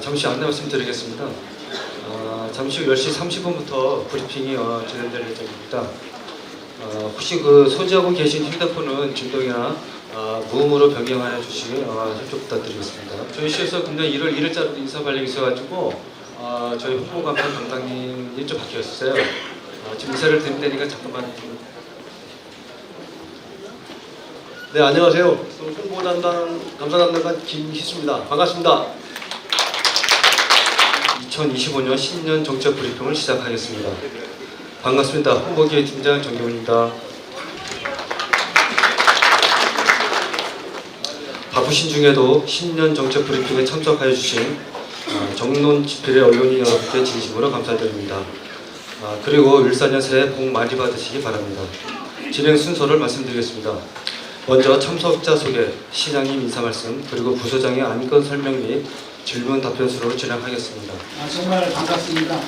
잠시 안내 말씀드리겠습니다. 잠시 후 10시 30분부터 브리핑이 진행될 예정입니다. 혹시 소지하고 계신 휴대폰은 진동이나 무음으로 변경하여 주시기 협조 부탁드리겠습니다. 저희 시에서 금년 1월 1일자로 인사 발령이 있어가지고 저희 홍보감사 담당님이 좀 바뀌었어요. 지금 인사를 드린다니까 잠깐만. 네, 안녕하세요. 홍보담당 감사담당관 김희수입니다. 반갑습니다. 2025년 신년 정책 브리핑을 시작하겠습니다. 반갑습니다. 홍보기획팀장 정경훈입니다. 바쁘신 중에도 신년 정책 브리핑에 참석하여 주신 정론 집필의 언론인 여러분께 진심으로 감사드립니다. 그리고 일사년 새해 복 많이 받으시기 바랍니다. 진행 순서를 말씀드리겠습니다. 먼저 참석자 소개, 시장님 인사 말씀, 그리고 부소장의 안건 설명 및 질문 답변 수로 진행하겠습니다. 정말 반갑습니다.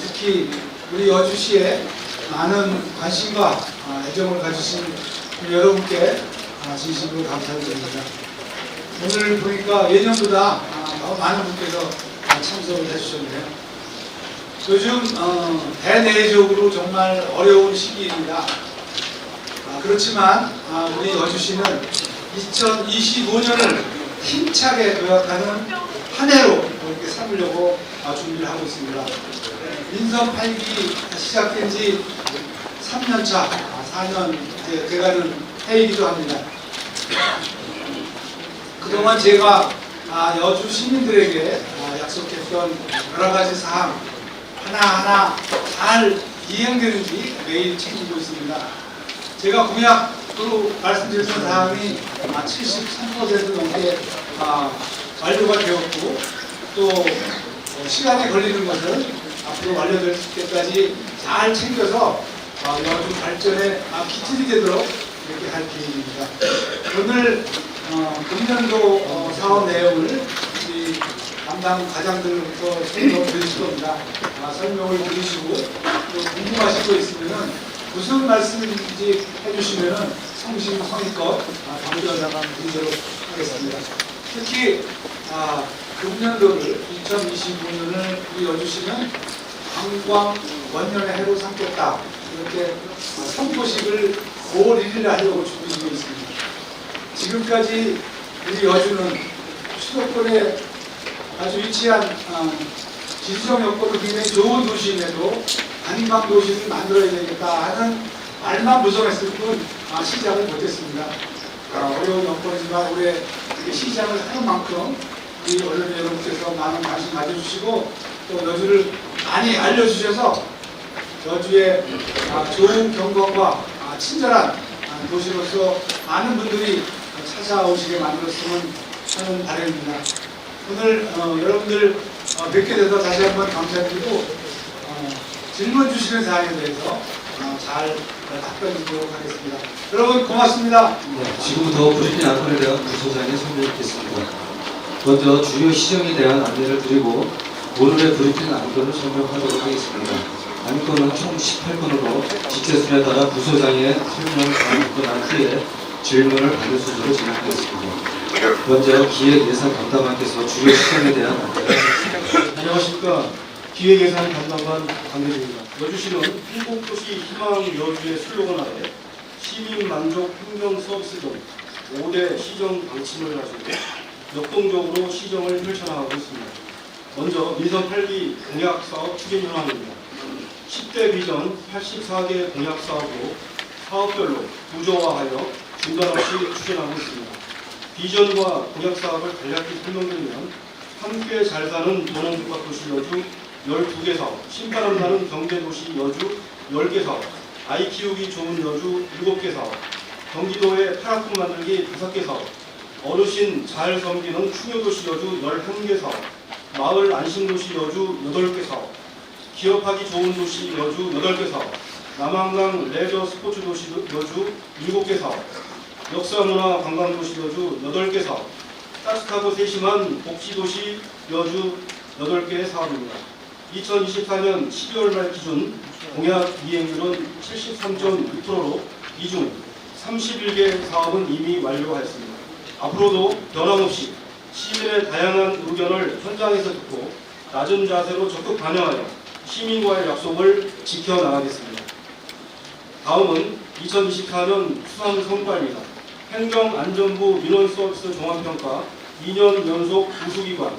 특히 우리 여주시에 많은 관심과 애정을 가지신 여러분께 진심으로 감사드립니다. 오늘 보니까 예년보다 너무 많은 분께서 참석을 해주셨네요. 요즘 대내적으로 정말 어려운 시기입니다. 그렇지만 우리 여주시는 2025년을 힘차게 도약하는 한 해로 이렇게 삼으려고 준비를 하고 있습니다. 민선 8기 시작된 지 3년차, 4년 이제 돼가는 해이기도 합니다. 그동안 제가 여주 시민들에게 약속했던 여러 가지 사항 하나하나 잘 이행되는지 매일 책임지고 있습니다. 제가 공약으로 말씀드렸던 사항이 73% 넘게 완료가 되었고, 또 시간이 걸리는 것은 앞으로 완료될 때까지 잘 챙겨서 여주 발전에 기틀이 되도록 이렇게 할 계획입니다. 오늘 금년도 사업 내용을 우리 담당 과장들부터 설명을 드리실 겁니다. 설명을 들으시고 또 궁금하신 거 있으면은 무슨 말씀인지 해주시면은 성심성의껏 답변 드리도록 하겠습니다. 특히 금년도를 2025년을 우리 여주시는 관광 원년의 해로 삼겠다, 이렇게 선포식을 5월 1일에 하려고 준비 중에 있습니다. 지금까지 우리 여주는 수도권에 아주 위치한 지수적 여건도 굉장히 좋은 도시임에도 관광 도시를 만들어야 되겠다 하는 말만 무성했을 뿐 시작을 못했습니다. 어려운 여건이지만 올해 시작을 하는 만큼 우리 언론 여러분께서 많은 관심 가져주시고 또 여주를 많이 알려주셔서 여주의 좋은 경관과 친절한 도시로서 많은 분들이 찾아오시게 만들었으면 하는 바람입니다. 오늘 여러분들 뵙게 돼서 다시 한번 감사드리고 질문 주시는 사항에 대해서 잘 답변드리도록 하겠습니다. 여러분 고맙습니다. 지금부터 브리핑 안건에 대한 부소장의 설명을 듣겠습니다. 먼저 주요 시정에 대한 안내를 드리고 오늘의 브리핑 안건을 설명하도록 하겠습니다. 안건은 총 18건으로 직제순에 따라 부소장의 설명을 듣고 난 후에 질문을 받는 순서로 진행하겠습니다. 먼저 기획예산 담당관께서 주요 시정에 대한 안내를 하겠습니다. 안녕하십니까. 기획예산 담당관 강대중입니다. 여주시는 행복도시 희망 여주의 슬로건 아래 시민만족 행정 서비스 등 5대 시정 방침을 가지고 역동적으로 시정을 펼쳐나가고 있습니다. 먼저 민선 8기 공약사업 추진 현황입니다. 10대 비전 84개 공약사업으로 사업별로 구조화하여 중단 없이 추진하고 있습니다. 비전과 공약사업을 간략히 설명드리면 함께 잘 사는 도농복합도시 여주 12개 사업, 신바람 나는 경제도시 여주 10개 사업, 아이 키우기 좋은 여주 7개 사업, 경기도의 파라군 만들기 5개 사업, 어르신 잘 섬기는 충효도시 여주 11개 사업, 마을 안심도시 여주 8개 사업, 기업하기 좋은 도시 여주 8개 사업, 남한강 레저 스포츠 도시 여주 7개 사업, 역사문화 관광도시 여주 8개 사업, 따뜻하고 세심한 복지도시 여주 8개의 사업입니다. 2024년 12월 말 기준 공약 이행률은 73.6%로 이 중 31개 사업은 이미 완료하였습니다. 앞으로도 변함없이 시민의 다양한 의견을 현장에서 듣고 낮은 자세로 적극 반영하여 시민과의 약속을 지켜나가겠습니다. 다음은 2024년 수상 성과입니다. 행정안전부 민원서비스 종합평가 2년 연속 우수기관,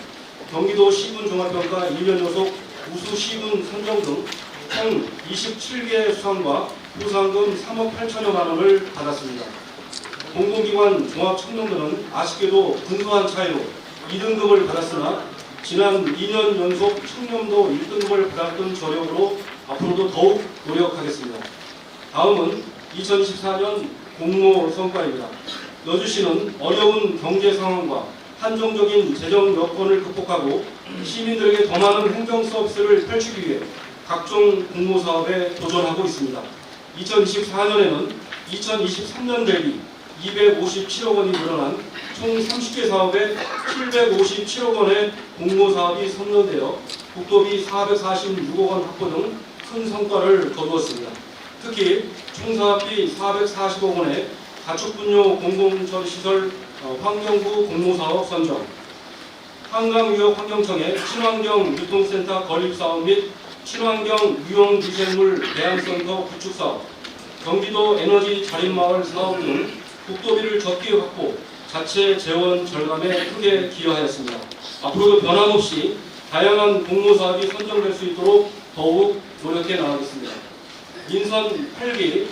경기도 시군종합평가 2년 연속 우수 시군 선정 등 총 27개 수상과 보상금 3억 8천여만 원을 받았습니다. 공공기관 종합청년들은 아쉽게도 근소한 차이로 2등급을 받았으나 지난 2년 연속 청년도 1등급을 받았던 저력으로 앞으로도 더욱 노력하겠습니다. 다음은 2024년 공모 성과입니다. 여주시는 어려운 경제 상황과 한정적인 재정 여건을 극복하고 시민들에게 더 많은 행정 서비스를 펼치기 위해 각종 공모 사업에 도전하고 있습니다. 2024년에는 2023년 대비 257억 원이 늘어난 총 30개 사업에 757억 원의 공모 사업이 선정되어 국도비 446억 원 확보 등 큰 성과를 거두었습니다. 특히 총 사업비 440억 원의 가축분뇨 공공처리시설 환경부 공모사업 선정, 한강유역 환경청의 친환경 유통센터 건립사업 및 친환경 유용미생물 대안센터 구축사업, 경기도 에너지 자립마을 사업 등 국도비를 적게 확보, 자체 재원 절감에 크게 기여하였습니다. 앞으로도 변함없이 다양한 공모사업이 선정될 수 있도록 더욱 노력해 나가겠습니다. 인선 8기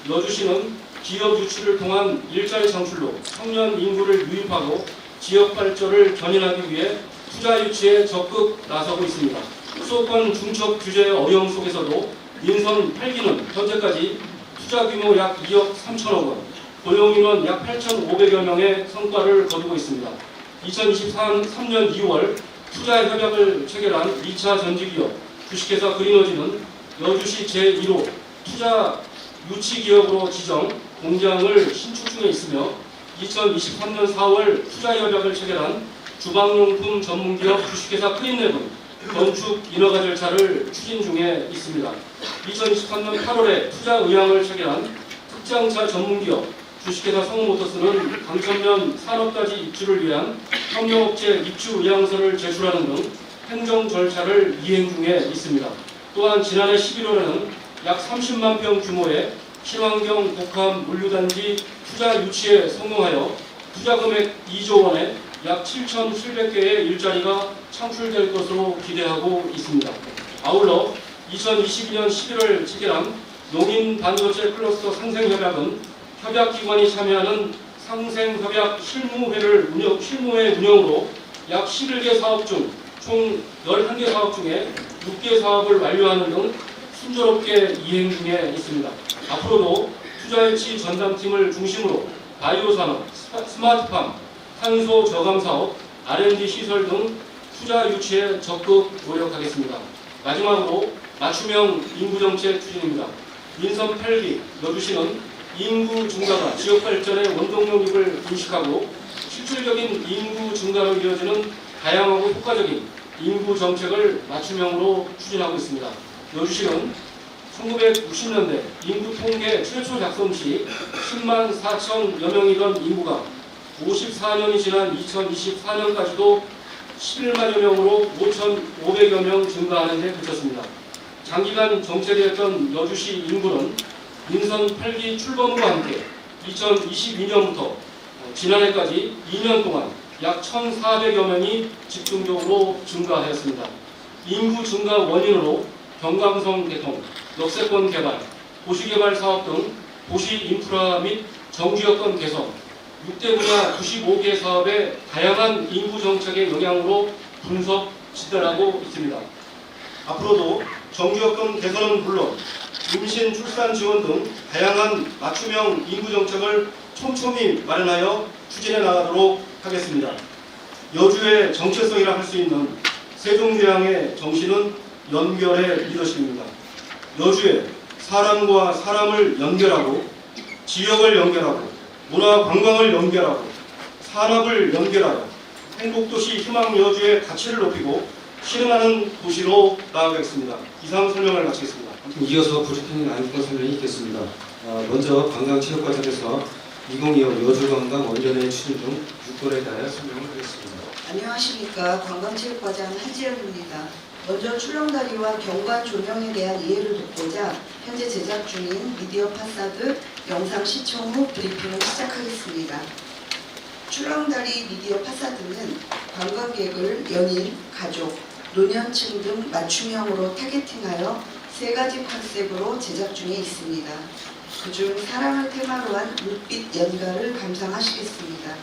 여주시는 기업 유치를 통한 일자리 창출로 청년 인구를 유입하고 지역 발전을 견인하기 위해 투자 유치에 적극 나서고 있습니다. 수도권 중첩 규제의 어려움 속에서도 인선 8기는 현재까지 투자 규모 약 2억 3천억 원, 고용 인원 약 8,500여 명의 성과를 거두고 있습니다. 2023년 2월 투자 협약을 체결한 2차 전지기업 주식회사 그린워지는 여주시 제1호 투자 유치 기업으로 지정 공장을 신축 중에 있으며 2023년 4월 투자 협약을 체결한 주방용품 전문기업 주식회사 크린랩은 건축 인허가 절차를 추진 중에 있습니다. 2023년 8월에 투자 의향을 체결한 특장차 전문기업 주식회사 성모터스는 강천면 산업까지 입주를 위한 협력업체 입주 의향서를 제출하는 등 행정 절차를 이행 중에 있습니다. 또한 지난해 11월에는 약 30만 평 규모의 친환경 복합 물류단지 투자 유치에 성공하여 투자금액 2조 원에 약 7,700개의 일자리가 창출될 것으로 기대하고 있습니다. 아울러 2022년 11월 체결한 농인 반도체 클러스터 상생협약은 협약기관이 참여하는 상생협약 실무회 운영으로 약 11개 사업 중 총 11개 사업 중에 6개 사업을 완료하는 등 순조롭게 이행 중에 있습니다. 앞으로도 투자유치 전담팀을 중심으로 바이오 산업, 스마트팜, 탄소 저감 사업, R&D 시설 등 투자 유치에 적극 노력하겠습니다. 마지막으로 맞춤형 인구정책 추진입니다. 인선 8기 여주시는 인구 증가가 지역 발전의 원동력임을 인식하고 실질적인 인구 증가로 이어지는 다양하고 효과적인 인구 정책을 맞춤형으로 추진하고 있습니다. 여주시는 1960년대 인구 통계 최초 작성 시 10만 4천여 명이던 인구가 54년이 지난 2024년까지도 11만여 명으로 5,500여 명 증가하는 데 그쳤습니다. 장기간 정체되었던 여주시 인구는 인선 8기 출범과 함께 2022년부터 지난해까지 2년 동안 약 1,400여 명이 집중적으로 증가하였습니다. 인구 증가 원인으로 경감성 개통, 역세권 개발, 도시개발 사업 등 도시 인프라 및 정주여건 개선, 6대 분야 95개 사업의 다양한 인구 정책의 영향으로 분석 진단하고 있습니다. 앞으로도 정주여건 개선은 물론 임신 출산 지원 등 다양한 맞춤형 인구 정책을 촘촘히 마련하여 추진해 나가도록 하겠습니다. 여주의 정체성이라 할 수 있는 세종대왕의 정신은 연결의 리더십입니다. 여주에 사람과 사람을 연결하고 지역을 연결하고 문화 관광을 연결하고 산업을 연결하여 행복도시 희망여주의 가치를 높이고 실현하는 도시로 나아가겠습니다. 이상 설명을 마치겠습니다. 이어서 브리핑 안건 설명이 있겠습니다. 먼저 관광체육과정에서 2025 여주관광 원년회 추진 등 6건에 대하여 설명을 하겠습니다. 안녕하십니까. 관광체육과장 한지연입니다. 먼저 출렁다리와 경관 조명에 대한 이해를 돕고자 현재 제작 중인 미디어 파사드 영상 시청 후 브리핑을 시작하겠습니다. 출렁다리 미디어 파사드는 관광객을 연인, 가족, 노년층 등 맞춤형으로 타겟팅하여 3가지 컨셉으로 제작 중에 있습니다. 그중 사랑을 테마로 한 묵빛 연가를 감상하시겠습니다.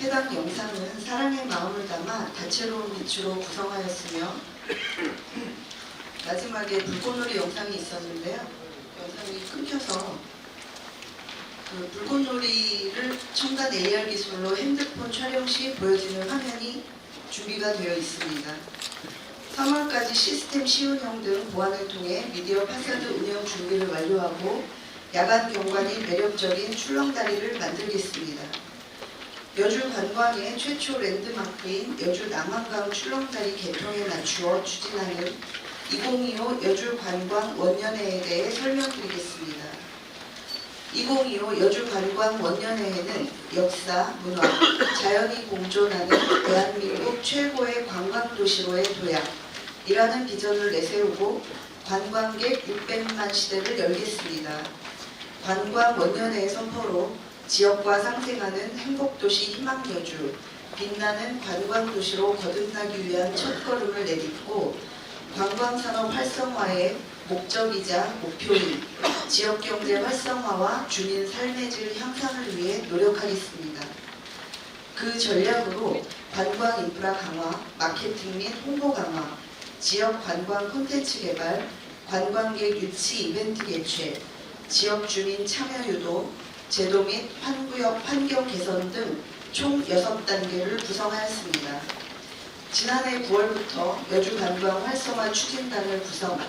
해당 영상은 사랑의 마음을 담아 다채로운 빛으로 구성하였으며 마지막에 불꽃놀이 영상이 있었는데요. 영상이 끊겨서 그 불꽃놀이를 첨단 AR 기술로 핸드폰 촬영 시 보여지는 화면이 준비가 되어 있습니다. 3월까지 시스템 시운영 등 보완을 통해 미디어 파사드 운영 준비를 완료하고 야간 경관이 매력적인 출렁다리를 만들겠습니다. 여주 관광의 최초 랜드마크인 여주 남한강 출렁다리 개통에 맞추어 추진하는 2025 여주 관광 원년회에 대해 설명드리겠습니다. 2025 여주 관광 원년회에는 역사, 문화, 자연이 공존하는 대한민국 최고의 관광도시로의 도약이라는 비전을 내세우고 관광객 600만 시대를 열겠습니다. 관광 원년회의 선포로 지역과 상생하는 행복도시 희망여주, 빛나는 관광도시로 거듭나기 위한 첫걸음을 내딛고 관광산업 활성화의 목적이자 목표인 지역경제 활성화와 주민 삶의 질 향상을 위해 노력하겠습니다. 그 전략으로 관광 인프라 강화, 마케팅 및 홍보 강화, 지역 관광 콘텐츠 개발, 관광객 유치 이벤트 개최, 지역 주민 참여 유도, 제도 및 환구역 환경 개선 등 총 6단계를 구성하였습니다. 지난해 9월부터 여주 관광 활성화 추진단을 구성,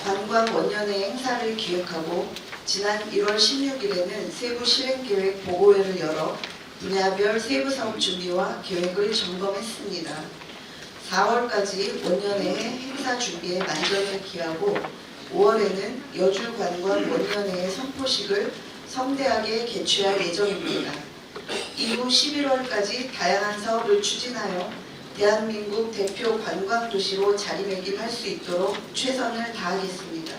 관광 원년회 행사를 기획하고 지난 1월 16일에는 세부 실행계획 보고회를 열어 분야별 세부 사업 준비와 계획을 점검했습니다. 4월까지 원년회의 행사 준비에 만전을 기하고 5월에는 여주관광 원년회의 선포식을 성대하게 개최할 예정입니다. 이후 11월까지 다양한 사업을 추진하여 대한민국 대표 관광도시로 자리매김할 수 있도록 최선을 다하겠습니다.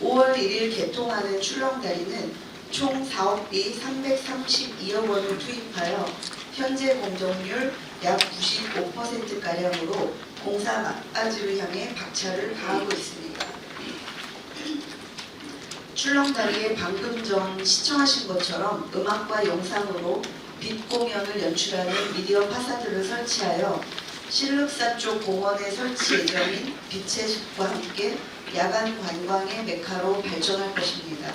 5월 1일 개통하는 출렁다리는 총 사업비 332억 원을 투입하여 현재 공정률 약 95%가량으로 공사 막바지를 향해 박차를 가하고 있습니다. 출렁다리에 방금 전 시청하신 것처럼 음악과 영상으로 빛 공연을 연출하는 미디어 파사드를 설치하여 신륵사 쪽 공원에 설치 예정인 빛의 숲과 함께 야간 관광의 메카로 발전할 것입니다.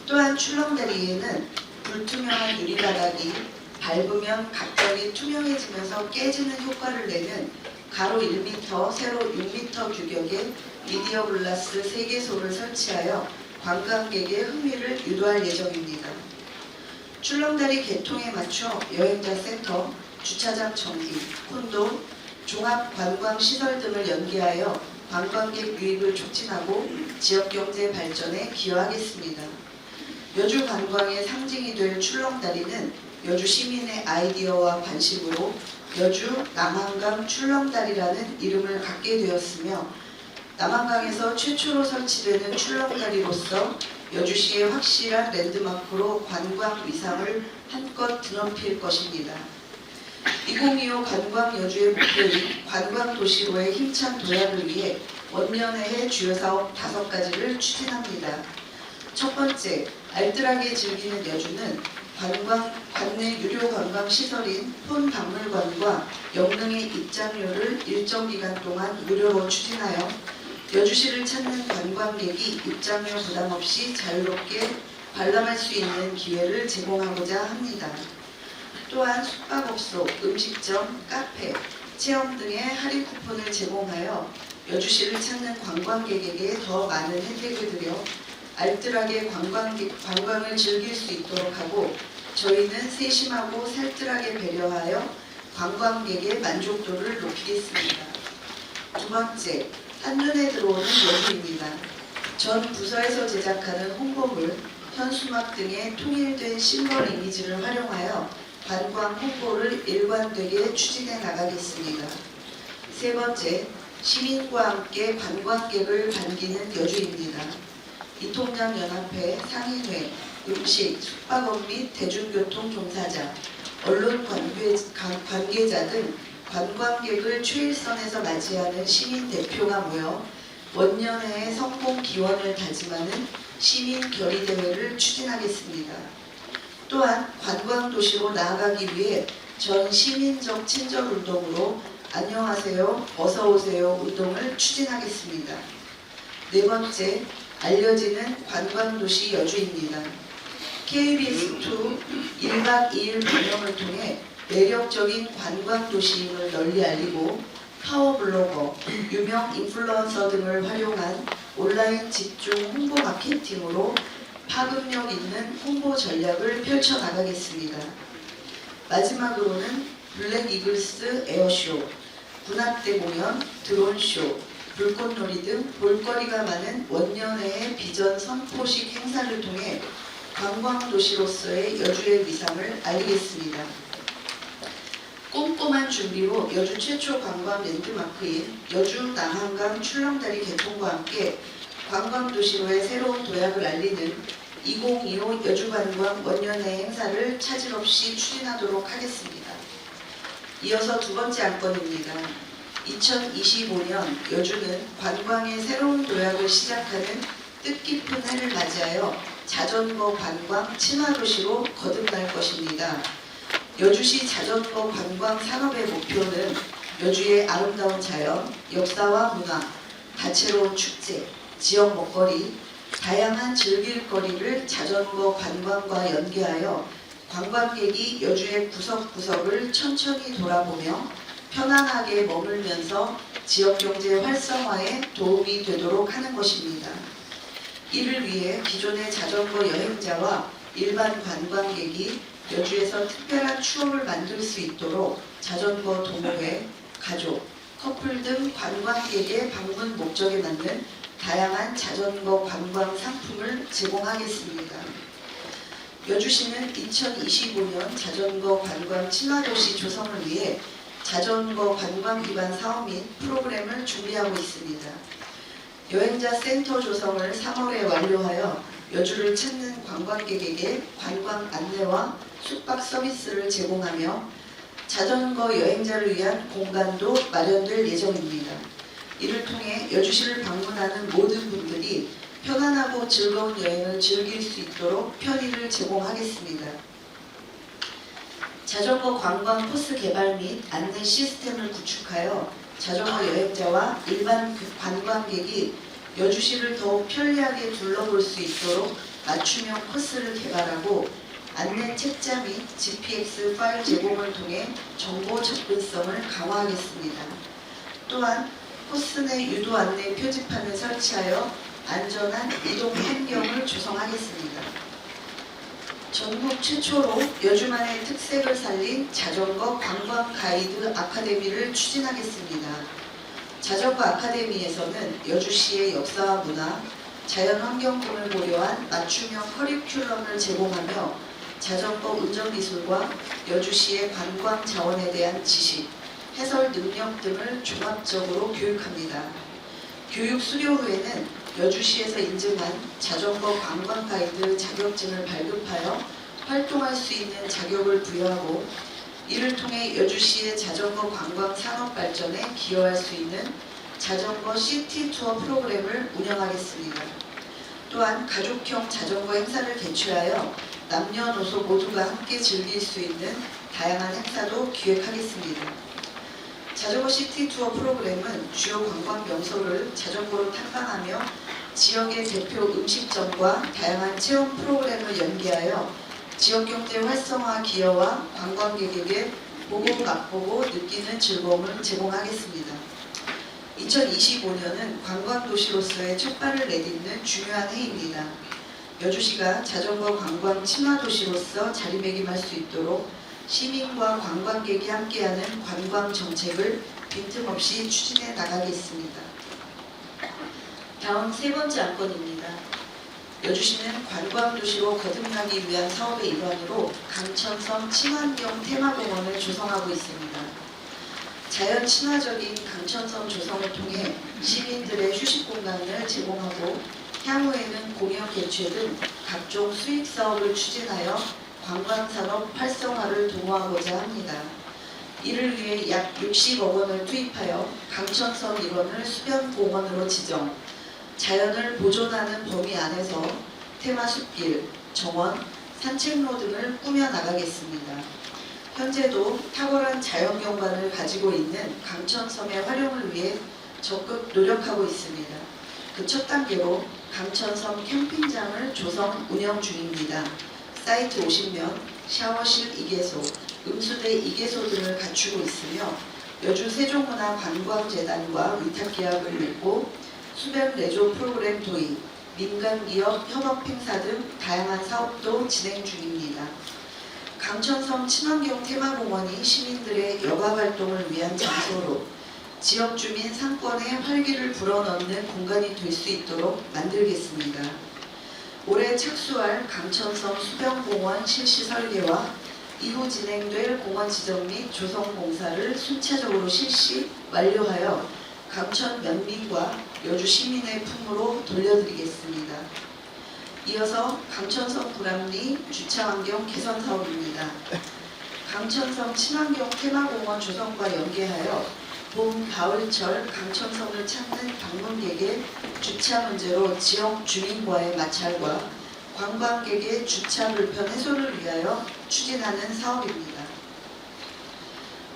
또한 출렁다리에는 불투명한 유리바닥이 밟으면 갑자기 투명해지면서 깨지는 효과를 내는 가로 1m, 세로 6m 규격의 미디어 글라스 3개소를 설치하여 관광객의 흥미를 유도할 예정입니다. 출렁다리 개통에 맞춰 여행자 센터, 주차장 정비, 콘도, 종합관광시설 등을 연계하여 관광객 유입을 촉진하고 지역경제 발전에 기여하겠습니다. 여주 관광의 상징이 될 출렁다리는 여주 시민의 아이디어와 관심으로 여주 남한강 출렁다리라는 이름을 갖게 되었으며 남한강에서 최초로 설치되는 출렁다리로서 여주시의 확실한 랜드마크로 관광 위상을 한껏 드높일 것입니다. 2025 관광 여주의 목표인 관광도시로의 힘찬 도약을 위해 원년회의 주요 사업 5가지를 추진합니다. 첫 번째, 알뜰하게 즐기는 여주는 관내 유료 관광 시설인 폰박물관과 영릉의 입장료를 일정 기간 동안 무료로 추진하여 여주시를 찾는 관광객이 입장료 부담 없이 자유롭게 관람할 수 있는 기회를 제공하고자 합니다. 또한 숙박업소, 음식점, 카페, 체험 등의 할인 쿠폰을 제공하여 여주시를 찾는 관광객에게 더 많은 혜택을 드려 알뜰하게 관광을 즐길 수 있도록 하고 저희는 세심하고 살뜰하게 배려하여 관광객의 만족도를 높이겠습니다. 두 번째, 한눈에 들어오는 여주입니다. 전 부서에서 제작하는 홍보물, 현수막 등의 통일된 심벌 이미지를 활용하여 관광 홍보를 일관되게 추진해 나가겠습니다. 세 번째, 시민과 함께 관광객을 반기는 여주입니다. 이통장연합회, 상인회, 음식, 숙박업 및 대중교통 종사자, 언론 관계자 등 관광객을 최일선에서 맞이하는 시민 대표가 모여 원년회의 성공 기원을 다짐하는 시민 결의대회를 추진하겠습니다. 또한 관광도시로 나아가기 위해 전 시민적 친절운동으로 안녕하세요, 어서오세요 운동을 추진하겠습니다. 네 번째, 알려지는 관광도시 여주입니다. KBS2 1박 2일 방영을 통해 매력적인 관광도시임을 널리 알리고 파워블로거, 유명 인플루언서 등을 활용한 온라인 집중 홍보 마케팅으로 파급력 있는 홍보 전략을 펼쳐나가겠습니다. 마지막으로는 블랙 이글스 에어쇼, 군합대 공연, 드론쇼, 불꽃놀이 등 볼거리가 많은 원년회의 비전 선포식 행사를 통해 관광도시로서의 여주의 위상을 알리겠습니다. 꼼꼼한 준비로 여주 최초 관광 랜드마크인 여주 남한강 출렁다리 개통과 함께 관광도시로의 새로운 도약을 알리는 2025 여주관광 원년회 행사를 차질 없이 추진하도록 하겠습니다. 이어서 두 번째 안건입니다. 2025년 여주는 관광의 새로운 도약을 시작하는 뜻깊은 해를 맞이하여 자전거 관광 친화도시로 거듭날 것입니다. 여주시 자전거 관광 산업의 목표는 여주의 아름다운 자연, 역사와 문화, 다채로운 축제, 지역 먹거리, 다양한 즐길거리를 자전거 관광과 연계하여 관광객이 여주의 구석구석을 천천히 돌아보며 편안하게 머물면서 지역경제 활성화에 도움이 되도록 하는 것입니다. 이를 위해 기존의 자전거 여행자와 일반 관광객이 여주에서 특별한 추억을 만들 수 있도록 자전거 동호회, 가족, 커플 등 관광객의 방문 목적에 맞는 다양한 자전거 관광 상품을 제공하겠습니다. 여주시는 2025년 자전거 관광 친화도시 조성을 위해 자전거 관광 기반 사업 및 프로그램을 준비하고 있습니다. 여행자 센터 조성을 3월에 완료하여 여주를 찾는 관광객에게 관광 안내와 숙박 서비스를 제공하며 자전거 여행자를 위한 공간도 마련될 예정입니다. 이를 통해 여주시를 방문하는 모든 분들이 편안하고 즐거운 여행을 즐길 수 있도록 편의를 제공하겠습니다. 자전거 관광 코스 개발 및 안내 시스템을 구축하여 자전거 여행자와 일반 관광객이 여주시를 더욱 편리하게 둘러볼 수 있도록 맞춤형 코스를 개발하고 안내 책자 및 GPX 파일 제공을 통해 정보 접근성을 강화하겠습니다. 또한 코스 내 유도 안내 표지판을 설치하여 안전한 이동 환경을 조성하겠습니다. 전국 최초로 여주만의 특색을 살린 자전거 관광 가이드 아카데미를 추진하겠습니다. 자전거 아카데미에서는 여주시의 역사와 문화, 자연환경 등을 고려한 맞춤형 커리큘럼을 제공하며 자전거 운전 기술과 여주시의 관광 자원에 대한 지식, 해설 능력 등을 종합적으로 교육합니다. 교육 수료 후에는 여주시에서 인증한 자전거 관광 가이드 자격증을 발급하여 활동할 수 있는 자격을 부여하고 이를 통해 여주시의 자전거 관광 산업 발전에 기여할 수 있는 자전거 시티 투어 프로그램을 운영하겠습니다. 또한 가족형 자전거 행사를 개최하여 남녀노소 모두가 함께 즐길 수 있는 다양한 행사도 기획하겠습니다. 자전거 시티 투어 프로그램은 주요 관광 명소를 자전거로 탐방하며 지역의 대표 음식점과 다양한 체험 프로그램을 연계하여 지역경제 활성화 기여와 관광객에게 보고 맛보고 느끼는 즐거움을 제공하겠습니다. 2025년은 관광도시로서의 첫발을 내딛는 중요한 해입니다. 여주시가 자전거 관광 친화도시로서 자리매김할 수 있도록 시민과 관광객이 함께하는 관광 정책을 빈틈없이 추진해 나가겠습니다. 다음 세 번째 안건입니다. 여주시는 관광도시로 거듭나기 위한 사업의 일환으로 강천섬 친환경 테마공원을 조성하고 있습니다. 자연 친화적인 강천섬 조성을 통해 시민들의 휴식 공간을 제공하고 향후에는 공연 개최 등 각종 수익 사업을 추진하여 관광산업 활성화를 도모하고자 합니다. 이를 위해 약 60억 원을 투입하여 강천섬 일원을 수변공원으로 지정, 자연을 보존하는 범위 안에서 테마숲길, 정원, 산책로 등을 꾸며 나가겠습니다. 현재도 탁월한 자연경관을 가지고 있는 강천섬의 활용을 위해 적극 노력하고 있습니다. 그 첫 단계로 강천섬 캠핑장을 조성 운영 중입니다. 사이트 오시면 샤워실 2개소, 음수대 2개소 등을 갖추고 있으며 여주 세종문화관광재단과 위탁계약을 맺고 수변 레조 프로그램 도입, 민간기업 협업 행사 등 다양한 사업도 진행 중입니다. 강천섬 친환경 테마공원이 시민들의 여가 활동을 위한 장소로 지역 주민 상권에 활기를 불어넣는 공간이 될 수 있도록 만들겠습니다. 올해 착수할 강천섬 수변공원 실시 설계와 이후 진행될 공원 지정 및 조성 공사를 순차적으로 실시 완료하여 강천 면민과 여주 시민의 품으로 돌려드리겠습니다. 이어서 강천섬 불합리 주차환경 개선 사업입니다. 강천섬 친환경 테마공원 조성과 연계하여 봄, 가을철 강천섬을 찾는 방문객의 주차 문제로 지역 주민과의 마찰과 관광객의 주차 불편 해소를 위하여 추진하는 사업입니다.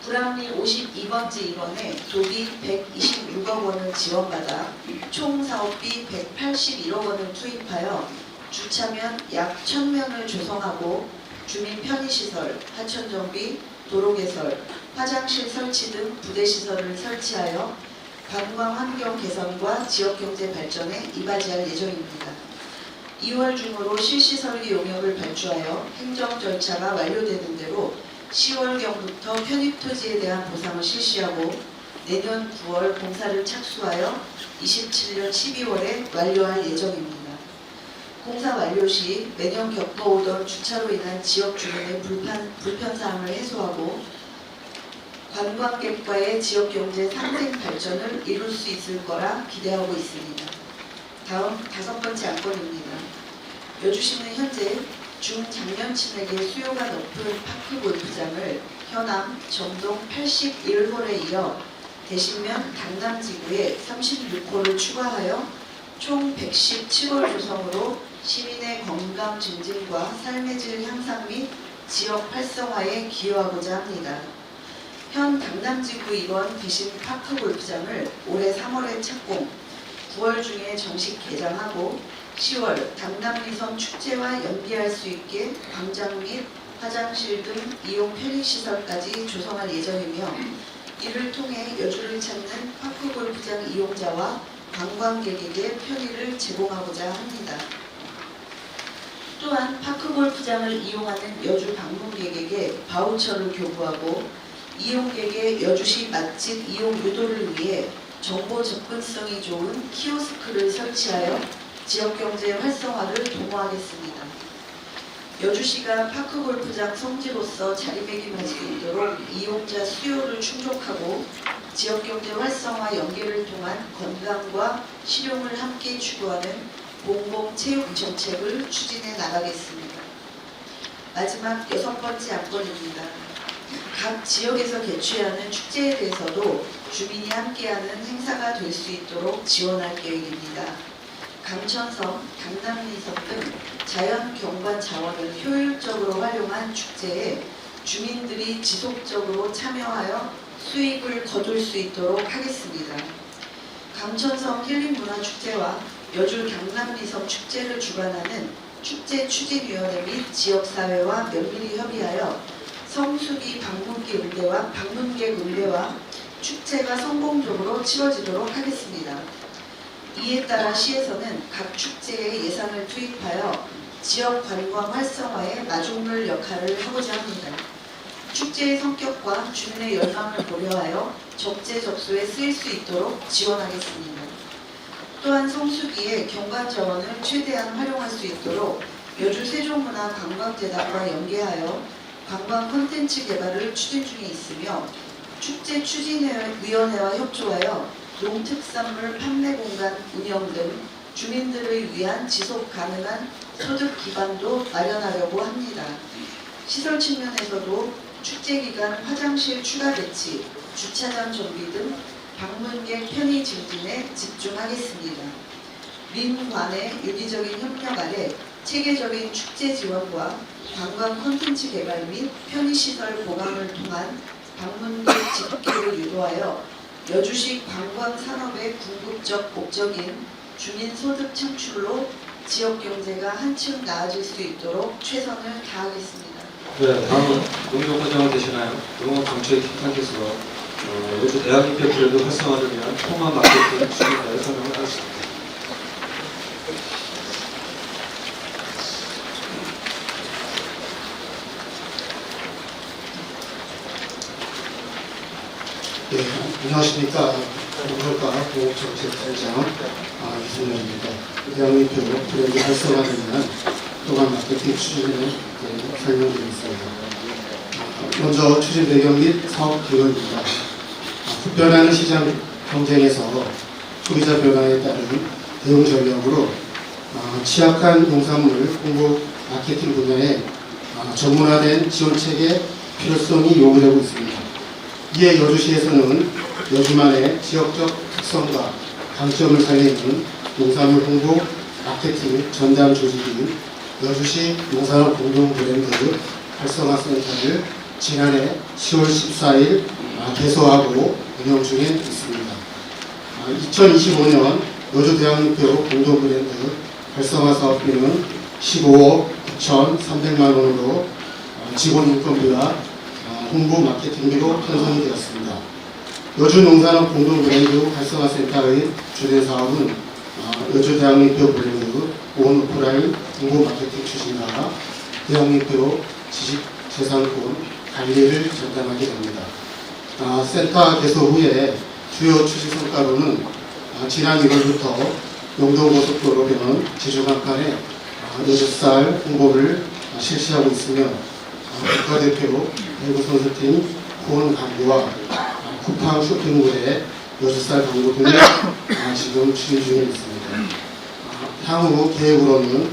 불합리 52번지 1원에 도비 126억 원을 지원받아 총 사업비 181억 원을 투입하여 주차면 약 1000면을 조성하고 주민 편의시설, 하천정비, 도로개설, 화장실 설치 등 부대시설을 설치하여 관광 환경 개선과 지역경제 발전에 이바지할 예정입니다. 2월 중으로 실시 설계 용역을 발주하여 행정 절차가 완료되는 대로 10월경부터 편입 토지에 대한 보상을 실시하고 내년 9월 공사를 착수하여 27년 12월에 완료할 예정입니다. 공사 완료 시 매년 겪어오던 주차로 인한 지역 주민의 불편사항을 해소하고 관광객과의 지역 경제 상생 발전을 이룰 수 있을 거라 기대하고 있습니다. 다음 5번째 안건입니다. 여주시는 현재 중장년층에게 수요가 높은 파크 골프장을 현암, 점동 81홀에 이어 대신면 강남지구에 36홀을 추가하여 총 117홀 조성으로 시민의 건강 증진과 삶의 질 향상 및 지역 활성화에 기여하고자 합니다. 현 강남지구 일원 대신 파크 골프장을 올해 3월에 착공, 9월 중에 정식 개장하고 10월 강남미성 축제와 연계할 수 있게 광장 및 화장실 등 이용 편의시설까지 조성할 예정이며 이를 통해 여주를 찾는 파크 골프장 이용자와 관광객에게 편의를 제공하고자 합니다. 또한 파크 골프장을 이용하는 여주 방문객에게 바우처를 교부하고 이용객의 여주시 맛집 이용 유도를 위해 정보 접근성이 좋은 키오스크를 설치하여 지역경제 활성화를 도모하겠습니다. 여주시가 파크 골프장 성지로서 자리매김할 수 있도록 이용자 수요를 충족하고 지역경제 활성화 연계를 통한 건강과 실용을 함께 추구하는 공공체육 정책을 추진해 나가겠습니다. 마지막 6번째 안건입니다. 각 지역에서 개최하는 축제에 대해서도 주민이 함께하는 행사가 될 수 있도록 지원할 계획입니다. 강천성, 강남리성 등 자연 경관 자원을 효율적으로 활용한 축제에 주민들이 지속적으로 참여하여 수익을 거둘 수 있도록 하겠습니다. 강천성 힐링문화축제와 여주 강남리성 축제를 주관하는 축제추진위원회 및 지역사회와 면밀히 협의하여 성수기 방문객 응대와 축제가 성공적으로 치러지도록 하겠습니다. 이에 따라 시에서는 각 축제에 예산을 투입하여 지역 관광 활성화에 마중물 역할을 하고자 합니다. 축제의 성격과 주민의 열망을 고려하여 적재적소에 쓰일 수 있도록 지원하겠습니다. 또한 성수기에 경관 자원을 최대한 활용할 수 있도록 여주 세종문화관광재단과 연계하여 관광 콘텐츠 개발을 추진 중에 있으며 축제추진위원회와 협조하여 농특산물 판매 공간 운영 등 주민들을 위한 지속 가능한 소득 기반도 마련하려고 합니다. 시설 측면에서도 축제 기간 화장실 추가 배치, 주차장 정비 등 방문객 편의 증진에 집중하겠습니다. 민관의 유기적인 협력 아래 체계적인 축제 지원과 관광 콘텐츠 개발 및 편의시설 보강을 통한 방문객 집계를 유도하여 여주시 관광 산업의 궁극적 목적인 주민 소득 창출로 지역 경제가 한층 나아질 수 있도록 최선을 다하겠습니다. 네, 다음은 농협과장을 되시나요? 농업정책팀장께서 여주 대학인표 브랜드 활성화를 위한 통합 마케팅 수준에 설명을 하겠습니다. 네, 안녕하십니까. 농협과 농업정책팀장 이승현입니다. 대학인표 브랜드 활성화를 위한 통합 마케팅 추진을 설명드리겠습니다. 먼저 추진 배경 및 사업 기원입니다. 급변하는 시장 경쟁에서 소비자 변화에 따른 대응 전략으로 취약한 농산물 홍보 마케팅 분야에 전문화된 지원책의 필요성이 요구되고 있습니다. 이에 여주시에서는 여주만의 지역적 특성과 강점을 살리는 농산물 홍보 마케팅 전담 조직인 여주시 농산업 공동 브랜드 활성화 센터를 지난해 10월 14일 개소하고 운영 중에 있습니다. 2025년 여주 대학민표 공동 브랜드 활성화 사업비는 15억 9,300만 원으로 직원 인건비와 홍보 마케팅비로 편성이 되었습니다. 여주 농산업 공동 브랜드 활성화 센터의 주된 사업은 여주 대학민표 브랜드 온 오프라인 홍보 마케팅 추진과 대학민표 지식 재산권 관리를 전담하게 됩니다. 센터 개소 후에 주요 추진 성과로는 지난 1월부터 영동고속도로변 지중한칸에 여주쌀 홍보를 실시하고 있으며 국가대표 배구 선수팀 후원 광고와 쿠팡 쇼핑몰의 여주쌀 광고 등을 지금 추진 중에 있습니다. 향후 계획으로는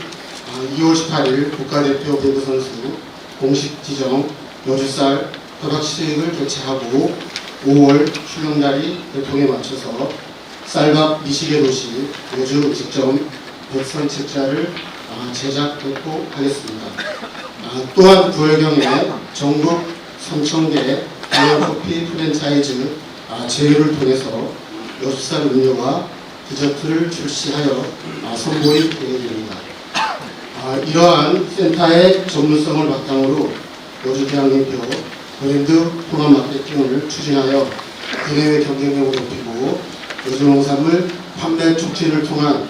2월 18일 국가대표 배구 선수 공식 지정 여주쌀 허락식을 개최하고 5월 출렁다리 개통에 맞춰서 쌀밥 미식의 도시 여주 음식점 백선책자를 제작하고 하겠습니다. 또한 9월경에 전국 3,000개 커피 프랜차이즈 제휴를 통해서 여주쌀 음료와 디저트를 출시하여 선보일 계획입니다. 이러한 센터의 전문성을 바탕으로 여주대학님표 브랜드 통합 마케팅을 추진하여 국내외 경쟁력을 높이고 여주농산물 판매 촉진을 통한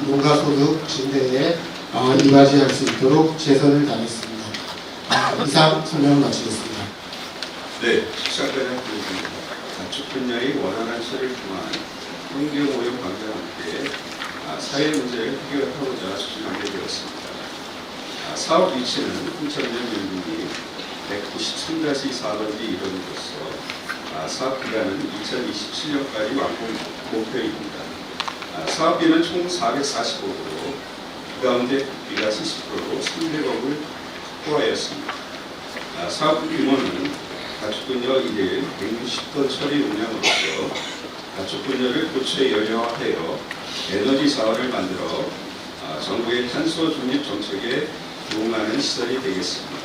농가소득 증대에 이바지할 수 있도록 최선을 다하겠습니다. 이상 설명을 마치겠습니다. 네, 시작하는 부분입니다. 가축 분야의 원활한 처리를 통한 환경오염 방지와 함께 사회 문제를 해결하고자 추진하게 되었습니다. 사업 위치는 홍천면 연gun이 193-4번지 이론으로서 사업 기간은 2027년까지 완공 목표입니다. 사업비는 총 445%, 그 가운데 국비가 70%로 300억을 확보하였습니다. 사업 규모는 가축분야 1일 160톤 처리 용량으로서 가축분야를 고체 연료화하여 에너지 자원을 만들어 정부의 탄소 중립 정책에 부응하는 시설이 되겠습니다.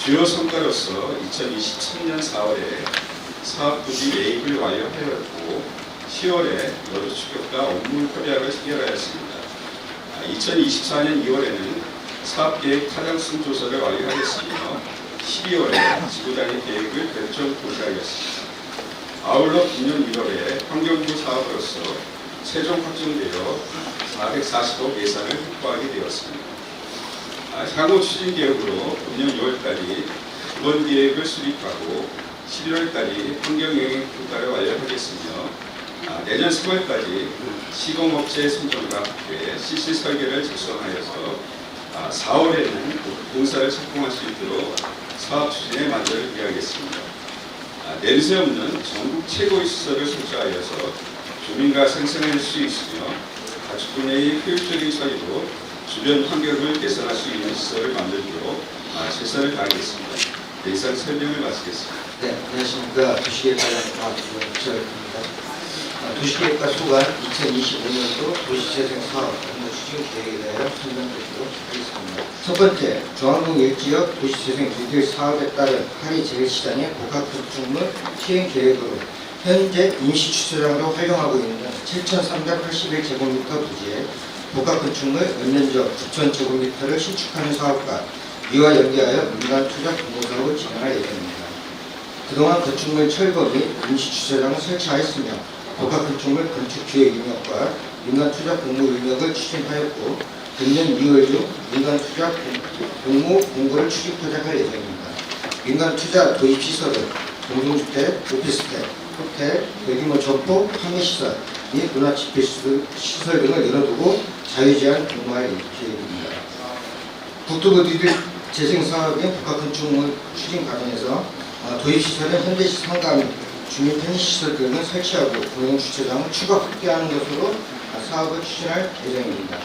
주요 성과로서 2023년 4월에 사업 부지 매입을 완료하였고 10월에 여주 추격과 업무 협약을 체결하였습니다. 2024년 2월에는 사업계획 타당성 조사를 완료하였으며 12월에 지구단위 계획을 결정 고시하였습니다. 아울러 금년 1월에 환경부 사업으로서 최종 확정되어 440억 예산을 확보하게 되었습니다. 향후 추진 계획으로 금년 6월까지 이번 계획을 수립하고 11월까지 환경영향 평가를 완료하겠으며 내년 3월까지 시공업체 선정과 함께 CC 설계를 작성하여서 4월에는 공사를 착공할 수 있도록 사업 추진에 만전을 기하겠습니다. 냄새 없는 전국 최고의 시설을 설치하여서 주민과 생생할 수 있으며 가축 분야의 효율적인 처리로 주변 환경을 개선할 수 있는 시설을 만들도록 최선을 다하겠습니다. 네, 이상 설명을 마치겠습니다. 네, 안녕하십니까. 도시계획과장 박주철입니다. 도시계획과 소관 2025년도 도시재생 사업 업무 추진 계획에 대하여 설명드리도록 하겠습니다. 첫 번째, 중앙동 1지역 도시재생 미디어 사업에 따른 하리 재래시장의 복합 건축물 시행 계획으로 현재 임시 주차장으로 활용하고 있는 7,381제곱미터 부지에 복합 건축물 연면적 9,000제곱미터를 신축하는 사업과 이와 연계하여 민간 투자 공모 사업을 진행할 예정입니다. 그동안 건축물 철거 및 임시 주차장을 설치하였으며 복합 건축물 건축 기획 인력과 민간 투자 공모 인력을 추진하였고 금년 2월 중 민간 투자 공모 공고를 출입하자 할 예정입니다. 민간 투자 도입 시설은 공동주택, 오피스텔, 호텔, 대규모 점포, 판매시설 및 문화집회시설 등을 열어두고 자유제한 공모할 계획입니다. 국토부 재생사업인 복합건축물 추진 과정에서 도입시설은 현대시 상가 및 주민 편의시설 등을 설치하고 공영주차장을 추가 확대하는 것으로 사업을 추진할 예정입니다.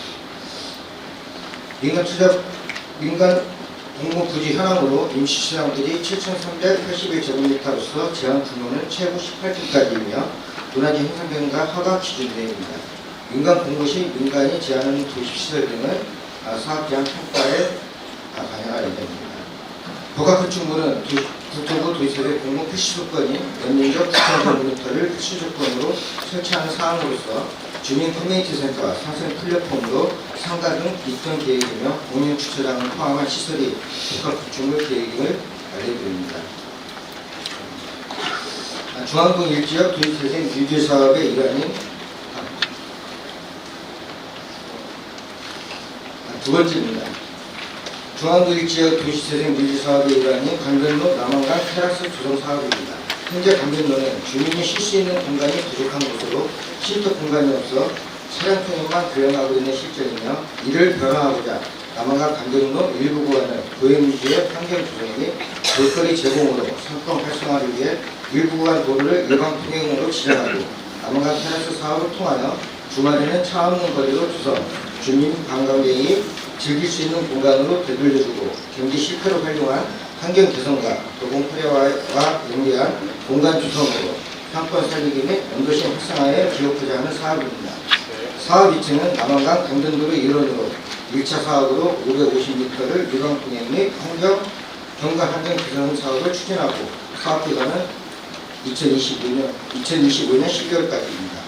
민간 공모 부지 현황으로 임시주차장들이 7,381제곱미터로서 제한 규모는 최고 18층까지이며 문화재 행성경과 허가 기준대입니다. 민간 공모 시 민간이 제한하는 도시시설 등을 사업 제한 평가에 반영할 예정입니다. 복합건축물은 국토부 도시세대 공모 필수조건이 연면적 9,000제곱미터를 필수조건으로 설치하는 사항으로서 주민 커뮤니티 센터와 상생 플랫폼으로 상가 등 입점 계획이며 공영 주차장을 포함한 시설이 복합건축물 계획을 알려드립니다. 중앙동 1지역 도시재생 유지 사업의 일환인 두 번째입니다. 중앙도 1지역 도시재생 유지 사업의 일환인 강변로 남한강 테라스 조성 사업입니다. 현재 강변로는 주민이 쉴 수 있는 공간이 부족한 곳으로 쉼터 공간이 없어 차량 통행만 불행하고 있는 실정이며, 이를 변화하고자 남한강 강변로 일부 구간을 보행유지의 환경 조정 및 볼거리 제공으로 상권 활성화를 위해 일부 구간 도로를 일반 통행으로 지정하고 남한강 테라스 사업을 통하여 주말에는 차 없는 거리로 주서 주민 관광객이 즐길 수 있는 공간으로 되돌려주고, 경기 실패로 활용한 환경 개선과 도봉 프레와와 연계한 공간 조성으로 상권 살리기 및 연도심 활성화에 기여하고자 하는 사업입니다. 사업 위치는 남한강 강변도로 일원으로 1차 사업으로 550m를 유광 통행 및 경관 환경 개선 사업을 추진하고, 사업 기간은 2025년 12월까지입니다.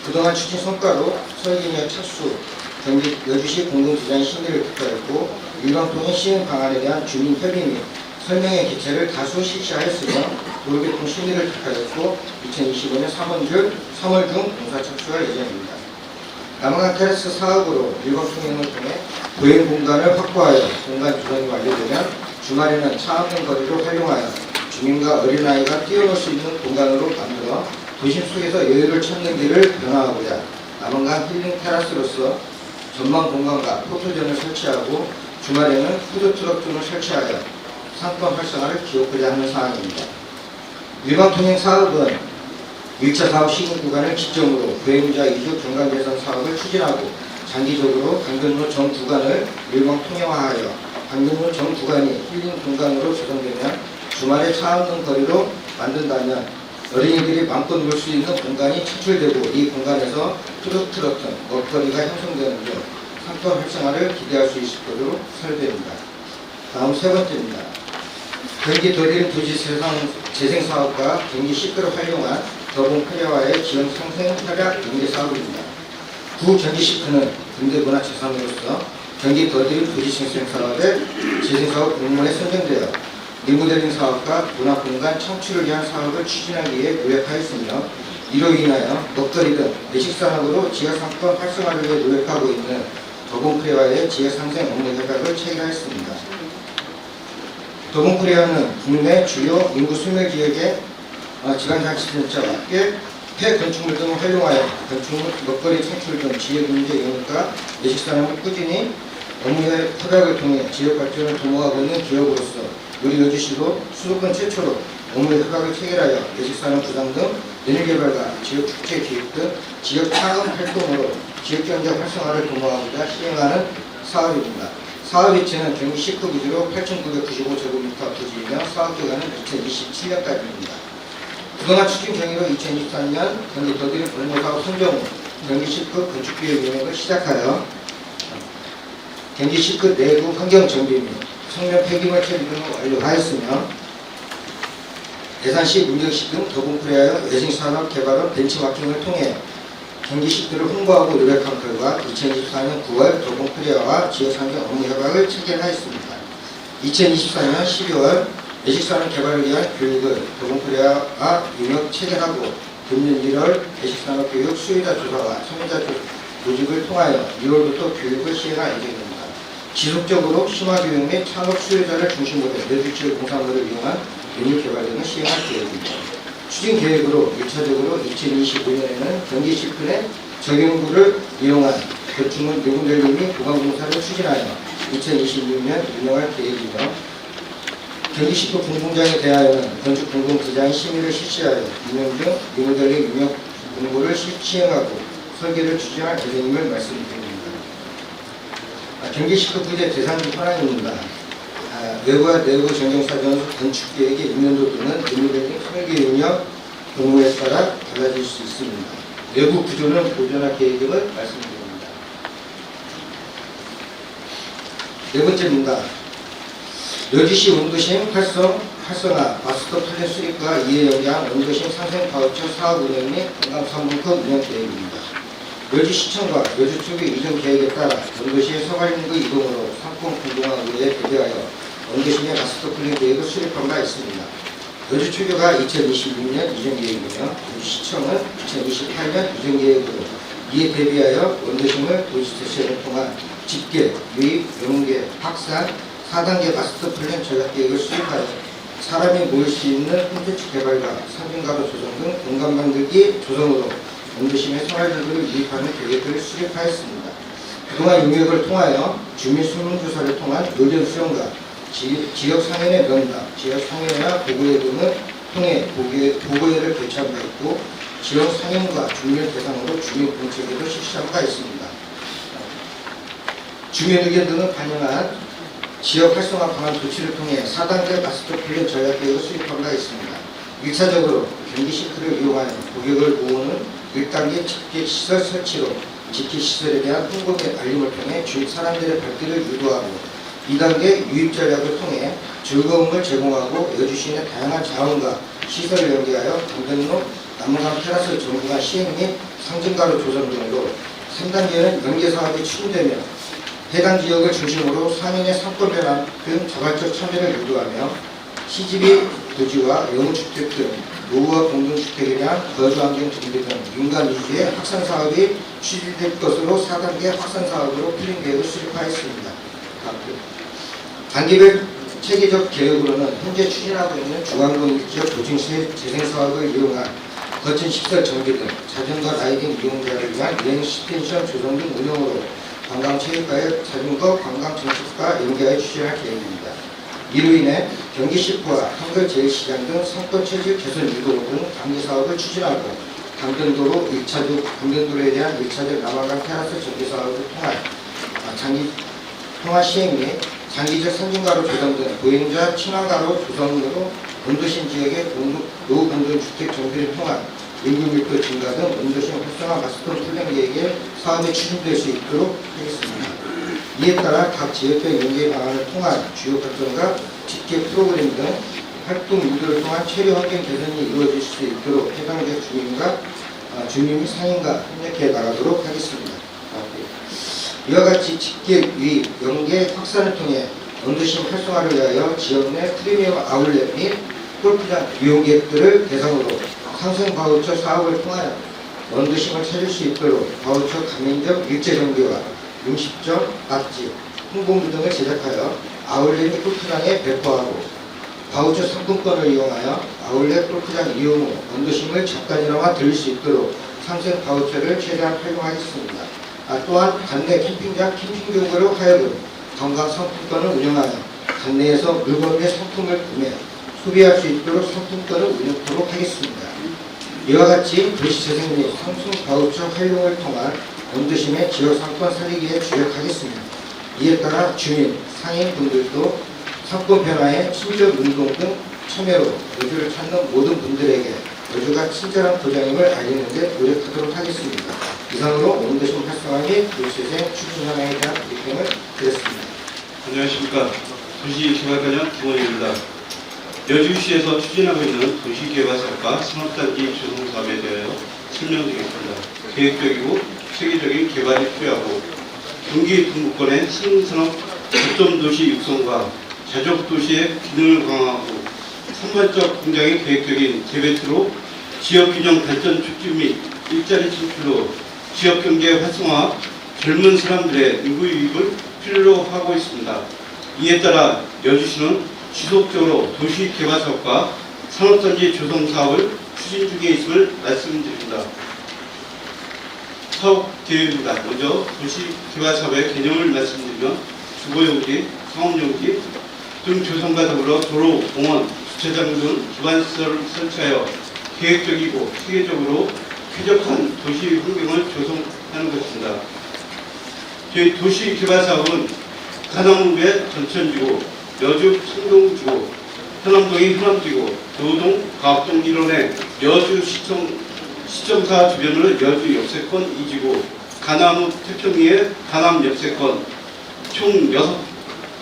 그동안 추진 성과로 설계인의 착수, 경기 여주시 공동디자인 심의를 부탁했고, 유광통행 시행 방안에 대한 주민 협의 및 설명의 개최를 다수 실시하였으며, 도로교통 심의를 부탁했고 2025년 3월 중 공사 착수할 예정입니다. 남한강 테라스 사업으로 유광통행을 통해 보행 공간을 확보하여 공간 조성이 완료되면 주말에는 차 없는 거리로 활용하여 주민과 어린아이가 뛰어놀 수 있는 공간으로 만들어 도심 속에서 여유를 찾는 길을 변화하고자 남한강 힐링 테라스로서 전망 공간과 포토존을 설치하고, 주말에는 푸드트럭 등을 설치하여 상권 활성화를 기록하자 하는 사항입니다. 일반통행 사업은 1차 사업 시공 구간을 기점으로 보행자 이주 경관 개선 사업을 추진하고, 장기적으로 강변로 전 구간을 일반 통행화하여 강변로 전 구간이 힐링 공간으로 조성되면 주말에 차 없는 거리로 만든다면 어린이들이 마음껏 놀 수 있는 공간이 창출되고, 이 공간에서 푸드트럭 등 먹거리가 형성되는 등 상권 활성화를 기대할 수 있을 것으로 설계됩니다. 다음 세 번째입니다. 경기 더디른 도시 재생사업과 경기 시크를 활용한 더봉 프레와의 지역 상생 협약 연계 사업입니다. 구 경기 시크는 근대문화재산으로서 경기 더디른 도시 재생사업의 재생사업 공모에 선정되어 리모델링 사업과 문화공간 창출을 위한 사업을 추진하기 위해 노력하였으며, 이로 인하여 먹거리 등 외식산업으로 지역상권 활성화를 위해 노력하고 있는 더봉 프레와의 지역상생 업무 협약을 체결하였습니다. 더봉 프레와는 국내 주요 인구 소멸 지역의 지방자치단체와 함께 폐건축물 등을 활용하여 건축물, 먹거리 창출 등 지역경제 영역과 외식산업을 꾸준히 업무 협약을 통해 지역 발전을 도모하고 있는 기업으로서 우리 여주시도 수도권 최초로 업무 협약을 체결하여 외식산업 부담 등 연일개발과 지역축제 기획 등 지역 창업 활동으로 지역경제 활성화를 도모하고자 시행하는 사업입니다. 사업 위치는 경기 시크 부지로 8,995제곱미터 부지이며, 사업 기간은 2027년까지입니다. 그동안 추진 경위로 2023년 경기 더디른 공모사업 선정 후 경기 시크 건축기획 용역을 시작하여 경기 시크 내부 환경 정비 및 청년 폐기물 처리 등을 완료하였으며, 예산시, 문경시 등 더봉 프레하여 외생산업 개발원 벤치마킹을 통해 경기 시크를 홍보하고 노력한 결과 2024년 9월 더봉 프레하와 지역상경 업무 협약을 체결하였습니다. 2024년 12월 외식산업 개발을 위한 교육을 더봉 프레하와 용역 체결하고, 금년 1월 외식산업 교육 수요자 조사와 참여자 조직을 통하여 2월부터 교육을 시행할 예정입니다. 지속적으로 심화교육 및 창업 수요자를 중심으로 내주지역 공사물을 이용한 연유 개발 등을 시행할 계획입니다. 추진 계획으로 1차적으로 2025년에는 경기 시크의 적용구를 이용한 건축물 리모델링 및 보강공사를 추진하여 2026년 운영할 계획이며, 경기 시크 공공장에 대하여는 건축 공공 디자인 심의를 실시하여 운영 중 리모델링 운영 공고를 시행하고 설계를 추진할 예정임을 말씀드립니다. 경기 시크 부지의 대상 중 하나입니다. 외부와 내부 정경사전 건축계획의 인면도 등은 리모델링 설계 운영 경우에 따라 달라질 수 있습니다. 외부 구조는 보존할 계획임을 말씀드립니다. 네 번째입니다. 여주시 원도심 활성화 마스터 플랜 수립과 이에 연계한 원도심 상생 바우처 사업 운영 및 건강 3분급 운영 계획입니다. 여주시청과 여주초기 이전 계획에 따라 원도시의 서관림구 이동으로 상권 공동화구에 대비하여 원도심의 마스터 플랜 계획을 수립한 바 있습니다. 여주초교가 2026년 이전 계획이며, 여주시청은 2028년 이전 계획으로 이에 대비하여 원도심을 도시재생을 통한 집계, 유입, 영계, 확산, 4단계 마스터 플랜 전략 계획을 수립하여 사람이 모일 수 있는 콘텐츠 개발과 상징가로 조성 등 공간 만들기 조성으로 원도심의 생활들을 유입하는 계획을 수립하였습니다. 그동안 용역을 통하여 주민 설문조사를 통한 노전 수용과 지역 상인의 면담, 지역 상인회와 보고회 등을 통해 보고회를 개최한 바 있고 지역 상인과 주민을 대상으로 주민 공청회도 실시한 바 있습니다. 주민 의견 등을 반영한 지역 활성화 방안 조치를 통해 4단계 마스터 플랜 전략 계획을 수립한 바 있습니다. 1차적으로 경기시크를 이용하여 고객을 모으는 1단계 집객시설 설치로 집객시설에 대한 홍보 및 알림을 통해 주위 사람들의 발길을 유도하고 2단계 유입 전략을 통해 즐거움을 제공하고 여주시인의 다양한 자원과 시설을 연계하여 강변로, 남강 테라스 정부가 시행 및 상징가로 조성 등으로 3단계는 연계사업이 추진되며 해당 지역을 중심으로 상인의 상권 변화 등 자발적 참여를 유도하며 CGV 부지와 영주택 등 노후와 공동주택에 대한 거주환경 준비 등 민간 위주의 확산사업이 추진될 것으로 4단계 확산사업으로 필링 계획을 수립하였습니다. 단계별 체계적 계획으로는 현재 추진하고 있는 중앙공익지역 도층재생사업을 이용한 거친 시설 정비 등 자전거 라이딩 이용자를 위한 여행 스텐션 조성 등 운영으로 관광체육과의 자전거 관광정책과 연계하여 추진할 계획입니다. 이로 인해 경기시포와 한글제일시장 등 상권체질 개선 유도 등 단계사업을 추진하고 강변도로 1차적 강변도로에 대한 1차적 남한강 테라스 전기사업을 통화 시행 및 장기적 상징가로 조성 등 보행자 친화가로 조성으로 원도심 지역의 노후 공동주택 정비를 통한 인구 밀도 증가 등 원도심 활성화 마스터 플랜 계획에 사업이 추진될 수 있도록 하겠습니다. 이에 따라 각 지역별 연계 방안을 통한 주요 발전과 집계 프로그램 등 활동 유도를 통한 체류 환경 개선이 이루어질 수 있도록 해당 지역 주민 및 상인과 협력해 나가도록 하겠습니다. 이와 같이 집계 유입, 연계 확산을 통해 원도심 활성화를 위하여 지역 내 프리미엄 아울렛 및 골프장 이용객들을 대상으로 상생 바우처 사업을 통하여 원도심을 찾을 수 있도록 바우처 가맹점 일제 정비와 음식점, 맛집, 홍보물 등을 제작하여 아울렛 및 골프장에 배포하고 바우처 상품권을 이용하여 아울렛 골프장 이용 후 원도심을 잠깐이나마 들릴 수 있도록 상생 바우처를 최대한 활용하겠습니다. 또한 관내 캠핑장 캠핑용으로 하여금 관광 상품권을 운영하여 관내에서 물건 및 상품을 구매, 소비할 수 있도록 상품권을 운영하도록 하겠습니다. 이와 같이 도시재생 및 상품 바우처 활용을 통한 원도심의 지역 상권 살리기에 주력하겠습니다. 이에 따라 주민, 상인분들도 상권 변화에 친절 운동 등 참여로 여주를 찾는 모든 분들에게 여주가 친절한 고장임을 알리는 데 노력하도록 하겠습니다. 이상으로 원도심 활성화 및 도시재생 추진 현황에 대한 브리핑을 드렸습니다. 안녕하십니까. 도시개발관장 김원입니다. 여주시에서 추진하고 있는 도시개발사업과 산업단지 조성사업에 대하여 설명드리겠습니다. 계획적이고 체계적인 개발이 필요하고 경기 동부권의 신산업 거점도시 육성과 자족도시의 기능을 강화하고 산발적 공장의 계획적인 재배치로 지역균형 발전 촉진 및 일자리 창출로 지역경제 활성화, 젊은 사람들의 인구 유입을 필요로 하고 있습니다. 이에 따라 여주시는 지속적으로 도시개발사업과 산업단지 조성사업을 추진 중에 있음을 말씀드립니다. 사업 계획입니다. 먼저 도시개발사업의 개념을 말씀드리면 주거용지, 상업용지 등 조성과 더불어 도로, 공원, 주차장 등 기반시설을 설치하여 계획적이고 체계적으로 쾌적한 도시 환경을 조성하는 것입니다. 저희 도시개발사업은 가남읍의 전천지구, 여주 청동지구, 현암동이 현암지구, 도동, 가업동 일원의 여주시청사 주변을 여주 역세권 2지구, 가남읍 태평리의 가남 역세권, 총 6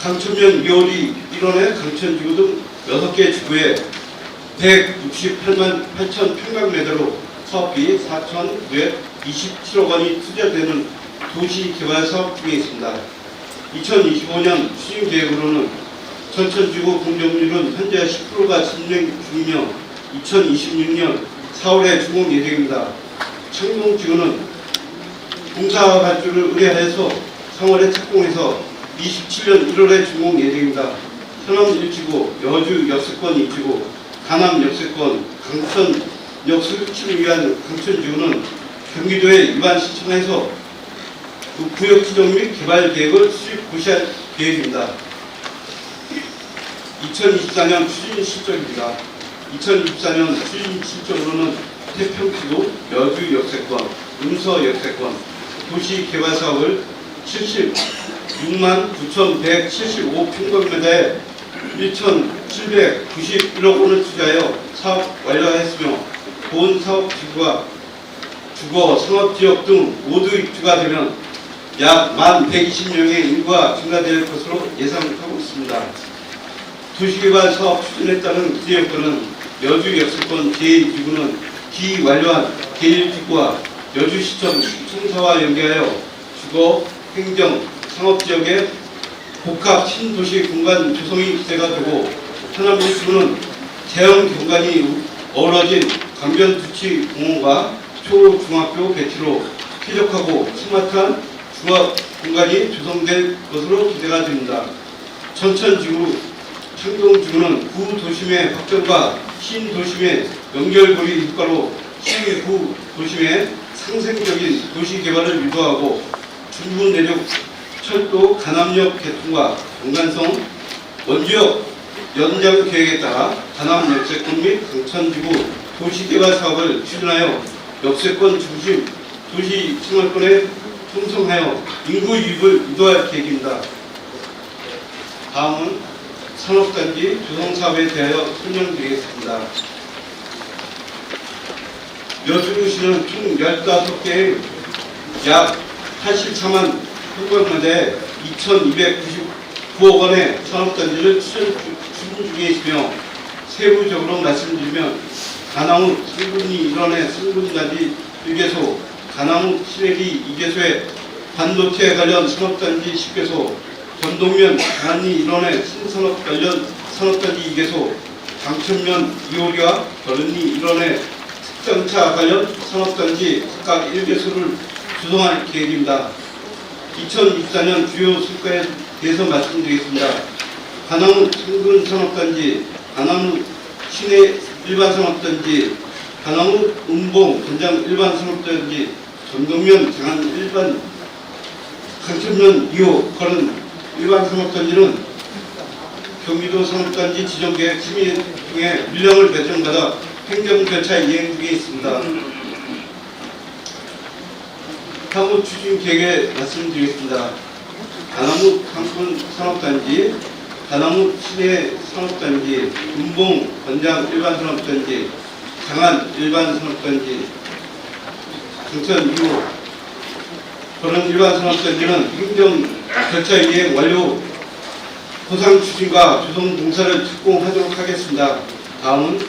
강천면 2호리 일원의 강천지구 등 6개 지구에 168만 8천 평방미터로 사업비 4,927억 원이 투자되는 도시개발사업 중에 있습니다. 2025년 추진계획으로는 전천지구 공정률은 현재 10%가 진행 중이며 2026년 4월에 준공 예정입니다. 청동지구는 공사 발주를 의뢰해서 3월에 착공해서 27년 1월에 준공 예정입니다. 천안 1지구, 여주 역세권 2지구, 가남 역세권, 강천역 설치를 위한 강천지구는 경기도에 일반 신청해서 그 구역 지정 및 개발 계획을 수립 고시할 계획입니다. 2024년 추진 실적입니다. 2024년 추진 실적으로는 태평지구, 여주 역세권, 음서 역세권, 도시 개발 사업을 76만 9,175평방미터에 1,791억 원을 투자하여 사업 완료하였으며 본 사업지구가 주거, 상업지역 등 모두 입주가 되면 약 1,120명의 인구가 증가될 것으로 예상하고 있습니다. 도시개발 사업 추진에 따른 기대 여건은 여주 역세권 제2지구는 기완료한 제1지구와 여주시청 청사와 연계하여 주거, 행정, 상업지역의 복합 신도시 공간 조성이 기대가 되고 하남 1지구는 자연 경관이 어우러진 강변두치 공원과 초중학교 배치로 쾌적하고 스마트한 주거 공간이 조성될 것으로 기대가 됩니다. 전천지구, 창동지구는 구도심의 확장과 신도심의 연결고리 효과로 구도심의 상생적인 도시개발을 유도하고 중부 내륙 철도 가남역 개통과 강간성 원주역 연장 계획에 따라 가남 역세권 및 강천지구 도시개발 사업을 추진하여 역세권 중심 도시 생활권에 형성하여 인구 유입을 유도할 계획입니다. 다음은 산업단지 조성사업에 대하여 설명드리겠습니다. 여주시는 총 15개의 약 84만 평방미터에 2,299억 원의 산업단지를 추진 중에 있으며 세부적으로 말씀드리면 가나무 상군리 일원의 상군단지 1개소, 가나무 시내리 2개소의 반도체 관련 산업단지 10개소, 전동면 강안리 일원의 신산업 관련 산업단지 2개소, 강천면 이호리와 결은리 일원의 특장차 관련 산업단지 각각 1개소를 조성할 계획입니다. 2024년 주요 성과에 대해서 말씀드리겠습니다. 가나무 상근 산업단지, 가나무 시내 일반 산업단지, 가나무 운봉 건장 일반 산업단지, 전동면 장안 일반 강천면 2호 그런 일반 산업단지는 경기도 산업단지 지정계획 심의 중에 물량을 배정받아 행정절차 이행 중에 있습니다. 향후 추진 계획에 말씀드리겠습니다. 가나무 강군 산업단지, 가나무 시내 산업단지, 운봉 건장 일반 산업단지, 장안 일반 산업단지, 강천 2호 그런 일반 산업단지는 행정 절차 이행 완료 보상 추진과 조성 공사를 착공하도록 하겠습니다. 다음은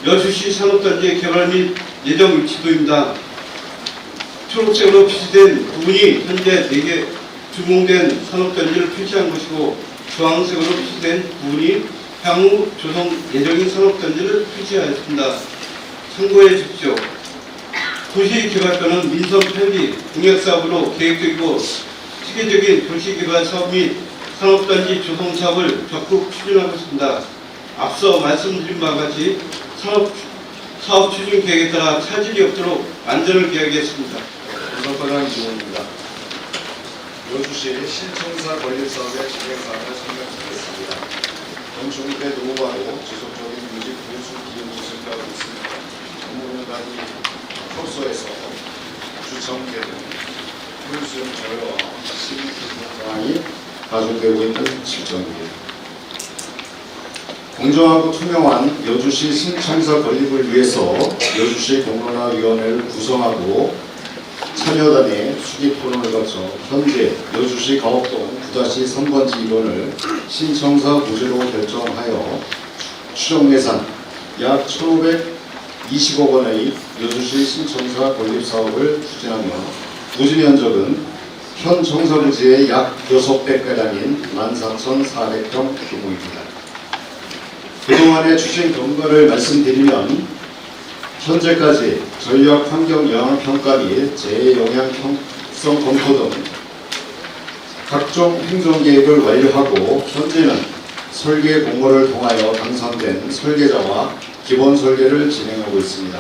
여주시 산업단지 개발 및 예정 위치도입니다. 초록색으로 표시된 부분이 현재 4개 준공된 산업단지를 표시한 것이고 주황색으로 표시된 부분이 향후 조성 예정인 산업단지를 표시하였습니다. 참고해 주십시오. 도시개발과는 민선 편리, 공약사업으로 계획적이고 체계적인 도시개발 사업 및 산업단지 조성 사업을 적극 추진하고 있습니다. 앞서 말씀드린 바와 같이 사업 추진 계획에 따라 차질이 없도록 안전을 기하겠습니다. 건설과장 이종호입니다. 여주시 신청사 건립사업의 진행사항을 설명드리겠습니다. 건축물의 노후화로 지속적인 유지 보수 기능이 증가하고 있습니다. 전문가단이 효소에서 주청 개등, 풀수용 저효와 시민기준 상황이 가중되고 있는 실정입니다. 공정하고 투명한 여주시 신청사 건립을 위해서 여주시 공론화위원회를 구성하고 참여단의 수기 토론을 거쳐 현재 여주시 가옥동 9-3번지 1원을 신청사 부지로 결정하여 추정 예산 약 1,520억 원의 여주시 신청사 건립 사업을 추진하며 부지 면적은 현 청사 부지의 약 6배가량인 14,400평 규모입니다. 그동안의 추진 경과를 말씀드리면 현재까지 전력 환경 영향 평가 및 재영향성 검토 등 각종 행정 계획을 완료하고 현재는 설계 공모를 통하여 당선된 설계자와 기본 설계를 진행하고 있습니다.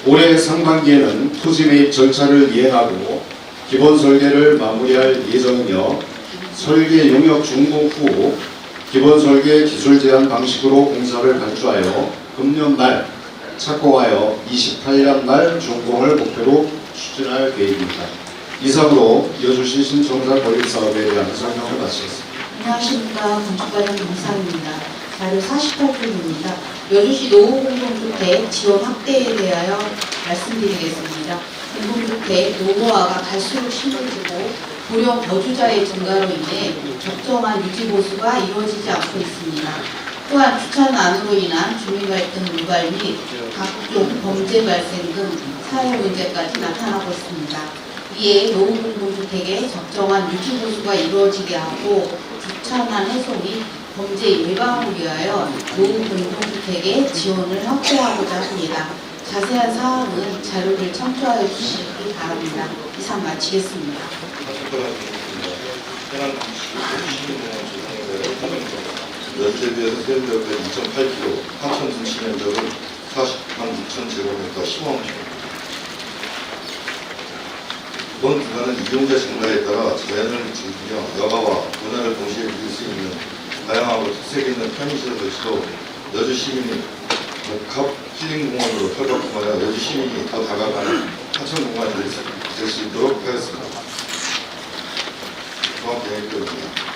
올해 상반기에는 토지 매입 절차를 이행하고 기본 설계를 마무리할 예정이며 설계 용역 준공 후 기본 설계 기술 제한 방식으로 공사를 발주하여 금년 말 착공하여 28년 말 준공을 목표로 추진할 계획입니다. 이상으로 여주시 신청사 건립사업에 대한 설명을 마치겠습니다. 안녕하십니까. 건축과장 김상입니다. 자료 48쪽입니다. 여주시 노후공동주택 지원 확대에 대하여 말씀드리겠습니다. 공동주택 노후화가 갈수록 심해지고 고령 거주자의 증가로 인해 적정한 유지 보수가 이루어지지 않고 있습니다. 또한 주차는 안으로 인한 주민 갈등 유발 및 각종 범죄 발생 등 사회 문제까지 나타나고 있습니다. 이에 노후공동주택의 적정한 유지 보수가 이루어지게 하고 주차난 해소 및 범죄 예방을 위하여 노후공동주택의 지원을 확대하고자 합니다. 자세한 사항은 자료를 첨부하여 주시기 바랍니다. 이상 마치겠습니다. 연세에 비해서 세대가 2.8km, 하천 중심 면적은 40만 6천 제곱미터 15만입니다. 이번 구간은 이용자 증가에 따라 자연을 즐기며 여가와 문화를 동시에 누릴 수 있는 다양하고 특색 있는 편의시설 설치로 여주 시민이 복합 힐링공원으로 탈바꿈하여 여주 시민이 더 다가가는 하천 공간이 될 수 있도록 하였습니다. 종합계획표입니다.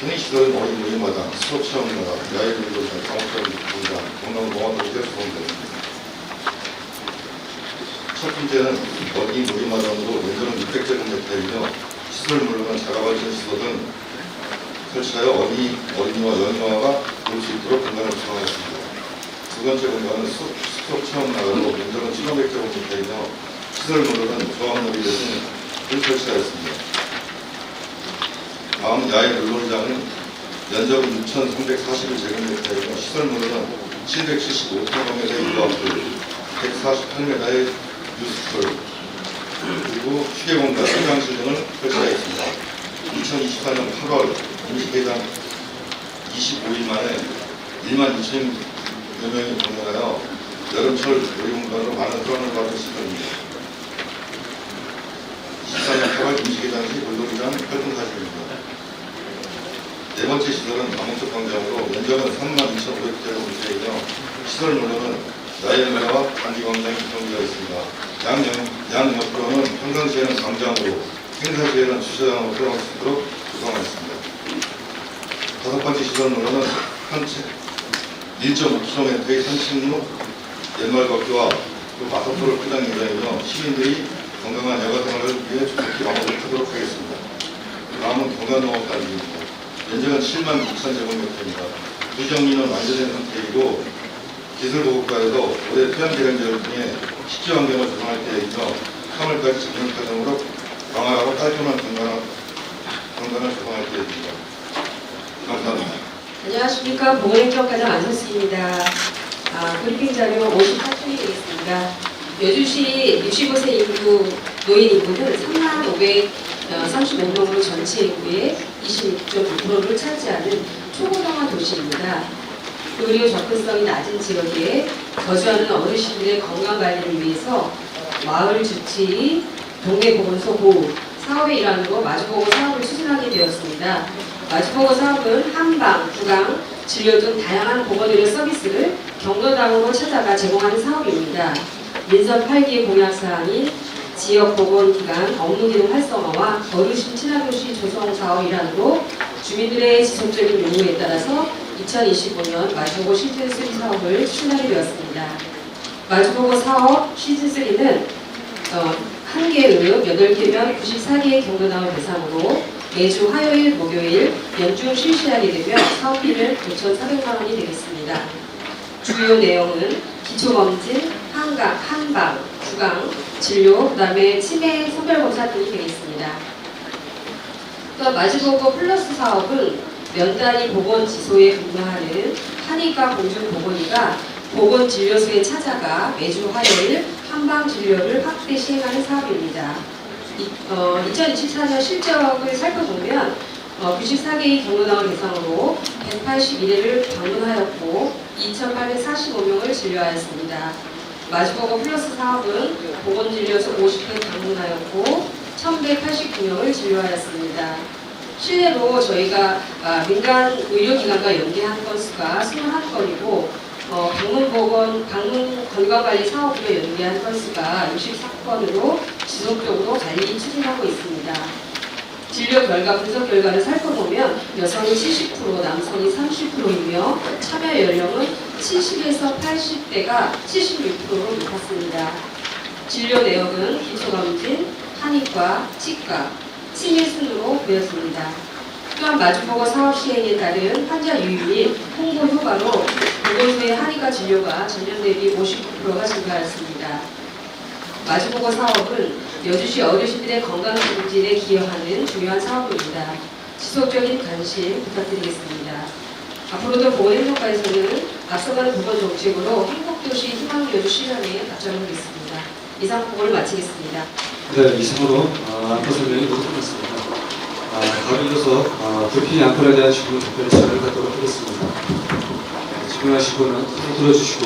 편의시설은 어린 놀이마당, 수업체험마당, 야외놀이동산, 강업적인 공간, 공동공원으로 해수공원입니다. 첫 번째는 어린이 놀이마당으로 면적은 600제곱미터이며 시설물로는 자가발전시설 등 설치하여 어린이와 영유아가 볼 수 있도록 공간을 구성하였습니다. 두 번째 공간은 수업체험마당으로 면적은 1500제곱미터이며 시설물로는 조합놀이 등을 설치하였습니다. 다음 야외 물놀이장은 면적은 6,341제곱미터이며 시설물로는 775평방미터의 유아풀, 148m의 뉴스풀, 그리고 휴게공간, 화장실 등을 설치하였습니다. 2024년 8월 임시개장 25일 만에 1만 2천여 명이 방문하여 여름철 놀이공간으로 많은 사랑을 받은 시설입니다. 24년 8월 임시개장 시 물놀이장 활동 사실입니다. 네 번째 시설은 남홍석 광장으로 면적은 32,500제곱미터이며 시설물로는 야외문화와 단지광장이 구성되어 있습니다. 양옆으로는 평상시에는 광장으로, 행사시에는 주차장으로 사용할 수 있도록 구성하였습니다. 다섯 번째 시설물로는 1.5km의 산책로, 옛말 걷기와 마사토를 포장 예정이며 시민들이 건강한 여가생활을 위해 조속히 마무리하도록 하겠습니다. 다음은 경관농업단지입니다. 면적은 7만 6천 제곱미터입니다. 부정리는 완전된 상태이고 기술보급과에서 올해 토양개량제를 통해 식지 환경을 조성할 계획이며 3월까지 작년 과정으로 강화하고 깔끔한 경관을 조성할 계획입니다. 감사합니다. 안녕하십니까. 보건행정과장 안선수입니다. 브리핑 자료 58쪽이 되겠습니다. 여주시 65세 인구 노인 인구는 3535명으로 전체 인구의 26.9%를 차지하는 초고령화 도시입니다. 의료 접근성이 낮은 지역에 거주하는 어르신들의 건강 관리를 위해서 마을 주치, 동네 보건소 보호 사업의 일환으로 마주보고 사업을 추진하게 되었습니다. 마주보고 사업은 한방, 구강, 진료 등 다양한 보건의료 서비스를 경로당으로 찾아가 제공하는 사업입니다. 민선 8기 공약사항인 지역보건기관 업무기능 활성화와 어르신 친화도시 조성 사업 일환으로 주민들의 지속적인 요구에 따라서 2025년 마주보고 시즌3 사업을 추진하게 되었습니다. 마주보고 사업 시즌3는 1개읍 8개면 94개의 경로당을 대상으로 매주 화요일, 목요일 연중 실시하게 되며 사업비는 5,400만 원이 되겠습니다. 주요 내용은 기초검진, 한방, 구강, 진료, 그 다음에 치매 선별검사 등이 되겠습니다. 또 마주보고 플러스 사업은 면단위 보건지소에 근무하는 한의과 공중보건의가 보건진료소에 찾아가 매주 화요일 한방진료를 확대 시행하는 사업입니다. 2024년 실적을 살펴보면 94개의 경로당을 대상으로 181회를 방문하였고 2,845명을 진료하였습니다. 마주보고 플러스 사업은 보건진료소 50회 방문하였고 1,189명을 진료하였습니다. 실내로 저희가 민간 의료기관과 연계한 건수가 21건이고 방문 건강관리 사업으로 연계한 건수가 64건으로 지속적으로 관리 추진하고 있습니다. 진료 결과 분석 결과를 살펴보면 여성이 70%, 남성이 30%이며 참여 연령은 70에서 80대가 76%로 높았습니다. 진료 내역은 기초검진, 한의과, 치과, 치매 순으로 보였습니다. 또한 마주보고 사업 시행에 따른 환자 유입 및 홍보 효과로 보건소의 한의과 진료가 전년 대비 59%가 증가하였습니다. 마주보고 사업은 여주시 어르신들의 건강 증진에 기여하는 중요한 사업입니다. 지속적인 관심 부탁드리겠습니다. 앞으로도 보건행정과에서는 앞서가는 보건정책으로 행복도시 희망여주 실현에 답변하겠습니다. 이상 보고를 마치겠습니다. 네, 이상으로 안건 설명이 모두 끝났습니다. 다음 이어서 불필 안건에 대한 질문 답변 시간을 갖도록 하겠습니다. 질문하실 분은 손 들어주시고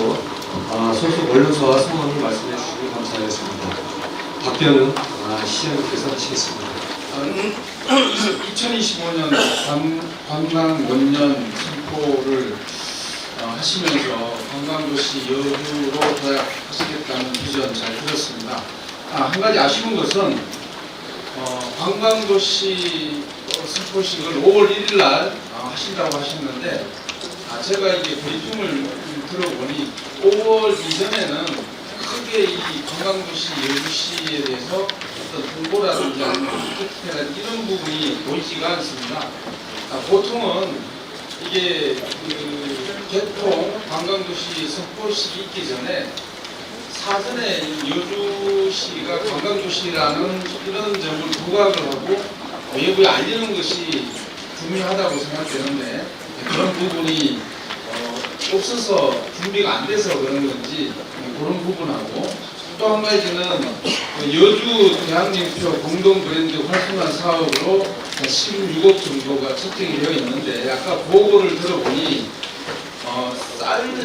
소속 언론사와 성함을 말씀해 주시면 감사하겠습니다. 답변은 시장님께서 하시겠습니다. 2025년 관광 원년 선포를 하시면서 관광도시 여주로 도약하시겠다는 비전 잘 들었습니다. 한 가지 아쉬운 것은 관광도시 선포식을 5월 1일 날 하신다고 하셨는데 제가 이게 브리핑을 들어보니 5월 이전에는 크게 이 관광도시 여주시에 대해서 어떤 홍보라든지 마케팅이라든지 이런 부분이 보이지가 않습니다. 보통은 이게 개통 관광도시 선포식이 있기 전에 사전에 여주시가 관광도시라는 이런 점을 부각을 하고 외부에 알리는 것이 중요하다고 생각되는데 그런 부분이 없어서 준비가 안 돼서 그런 건지 그런 부분하고 또 한 가지는 여주 대한민표 공동 브랜드 활성화 사업으로 16억 정도가 책정이 되어 있는데 아까 보고를 들어보니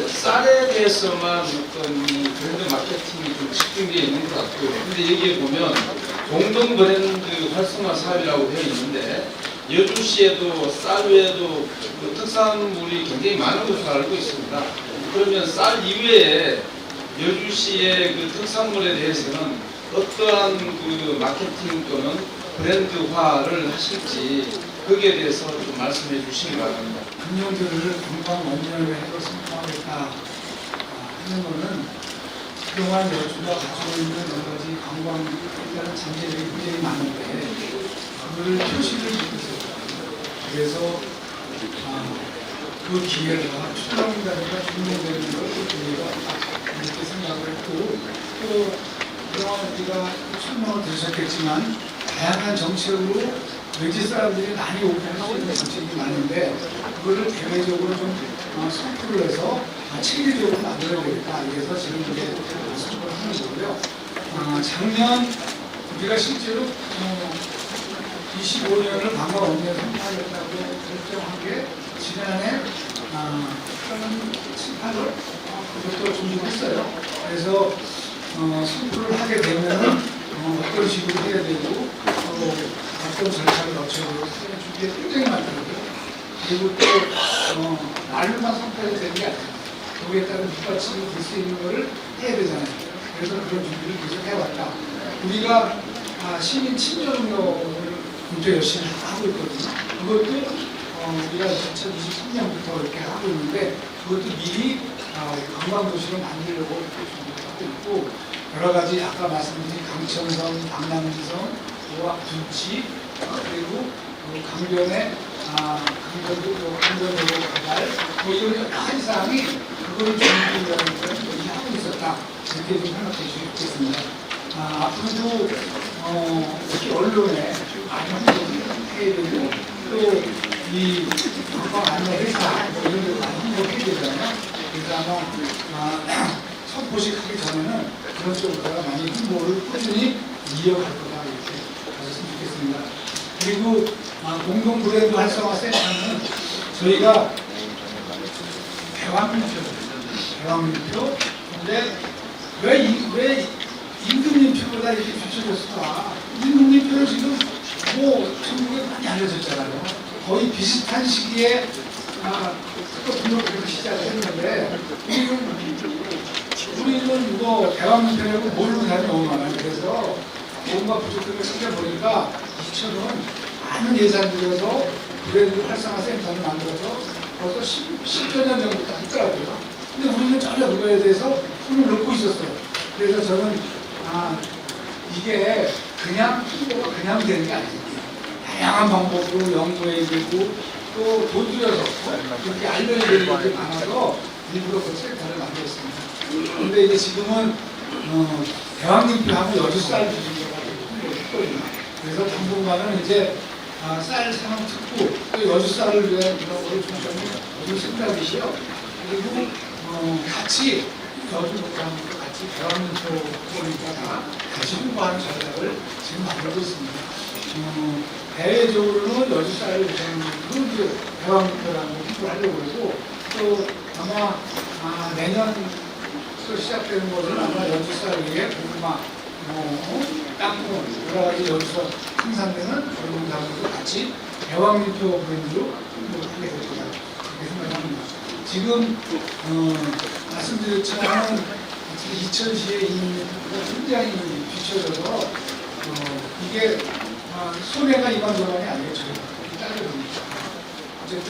쌀에 대해서만 어떤 브랜드 마케팅이 좀 집중되어 있는 것 같고요. 근데 여기에 보면 공동 브랜드 활성화 사업이라고 되어 있는데 여주시에도 쌀 외에도 특산물이 굉장히 많은 것으로 알고 있습니다. 그러면 쌀 이외에 여주시의 그 특산물에 대해서는 어떠한 그 마케팅 또는 브랜드화를 하실지 거기에 대해서 좀 말씀해 주시기 바랍니다. 금년도를 관광 원년을 해서 선포하겠다 하는 것은 그동안 여주가 가지고 있는 여러 가지 관광이라는 장점들이 굉장히 많은데 그걸 표시를 못했어요. 그래서 그 기회가 출렁다리가 중요되는 걸 기회가 이렇게 생각을 했고 또 그동안 우리가 설명을 들으셨겠지만 다양한 정책으로 외지 사람들이 많이 오픈할 수 있는 정책이 많은데 그거를 대외적으로 좀 선포를 해서 체계적으로 만들어야 되겠다. 그래서 지금 이제 선포를 하는 거고요. 작년 우리가 실제로 25년을 관광 원년에 선포하겠다고 결정한 게 지난해 한 7, 8월 그것도 준비를 했어요. 그래서 선포를 하게 되면 어떤 식으로 해야 되고 어떤 절차를 거쳐야 되고 준비가 굉장히 많더라고요. 그리고 또 말로만 선포해도 되는 게 아니에요. 거기에 따른 뒷받침이 될 수 있는 거를 해야 되잖아요. 그래서 그런 준비를 계속 해왔다. 우리가 시민 친절운동을 굉장히 열심히 하고 있거든요. 그것도 우리가 2023년부터 이렇게 하고 있는데 그것도 미리 관광도시를 만들려고 준비를 하고 있고 여러 가지 아까 말씀드린 강천성, 방남성, 부치 그리고 강변에 강변도 강변으로 가발 이런 여러 가지 사항이 그걸 준비하는 하고 있었다 이렇게 좀 생각해 주시겠습니다. 앞으로도 특히 언론에 많이 홍보해야 되고 또 이 관광 안내 회사 이런 데 많이 홍보해야 되잖아요. 그래서 아마 선포식 하기 전에는 그런 쪽으로 많이 홍보를 꾸준히 이어갈 거다 이렇게 하셨으면 좋겠습니다. 그리고 공동 브랜드 활성화 센터는 저희가 대왕민표. 근데 왜 임금님표보다 이렇게 뒤쳐졌을까? 임금님표는 지금 뭐 전국에 많이 알려졌잖아요. 거의 비슷한 시기에 등록부터 시작을 했는데 우리는 뭐 대왕민표라고 모르는 사람이 너무 많아요. 그래서 뭔가 부족한 걸 찾아보니까 2,000원 많은 예산 들여서 브랜드 활성화 센터를 만들어서 벌써 10여 년 전부터 했더라고요. 근데 우리는 전혀 그거에 대해서 손을 놓고 있었어요. 그래서 저는 이게 그냥 홍보가 그냥 되는 게 아니에요. 다양한 방법으로 연구해야 되고 또 돈 들여서 이렇게 알려야 되는 게 많아서 일부러 그 센터를 만들었습니다. 그런데 이제 지금은 대왕님표하고 여주쌀 기준으로 했거든요. 그래서 당분간은 이제 쌀 상황 특구, 또 여주쌀을 위한 이런 거를 중점이 여주 생각이시요. 그리고 같이 여주목장과 같이 대왕민표니까 같이 홍보하는 전략을 지금 만들고 있습니다. 대외적으로는 여주쌀을 우선 대왕민표라는 홍보를 하려고 그러고 또 아마 내년 또 시작되는 것은 아마 여주쌀 위에 고구마, 땅콩, 여러 가지 여기서 생산되는 농산물도 같이 대왕민표 브랜드로 홍보를 하게 될 거다. 그렇게 생각합니다. 지금 말씀드렸지만 2000시에 이 굉장히 뒤쳐져서 이게 손해가 이만저만이 아니에요. 저희가 따져보니까 어쨌든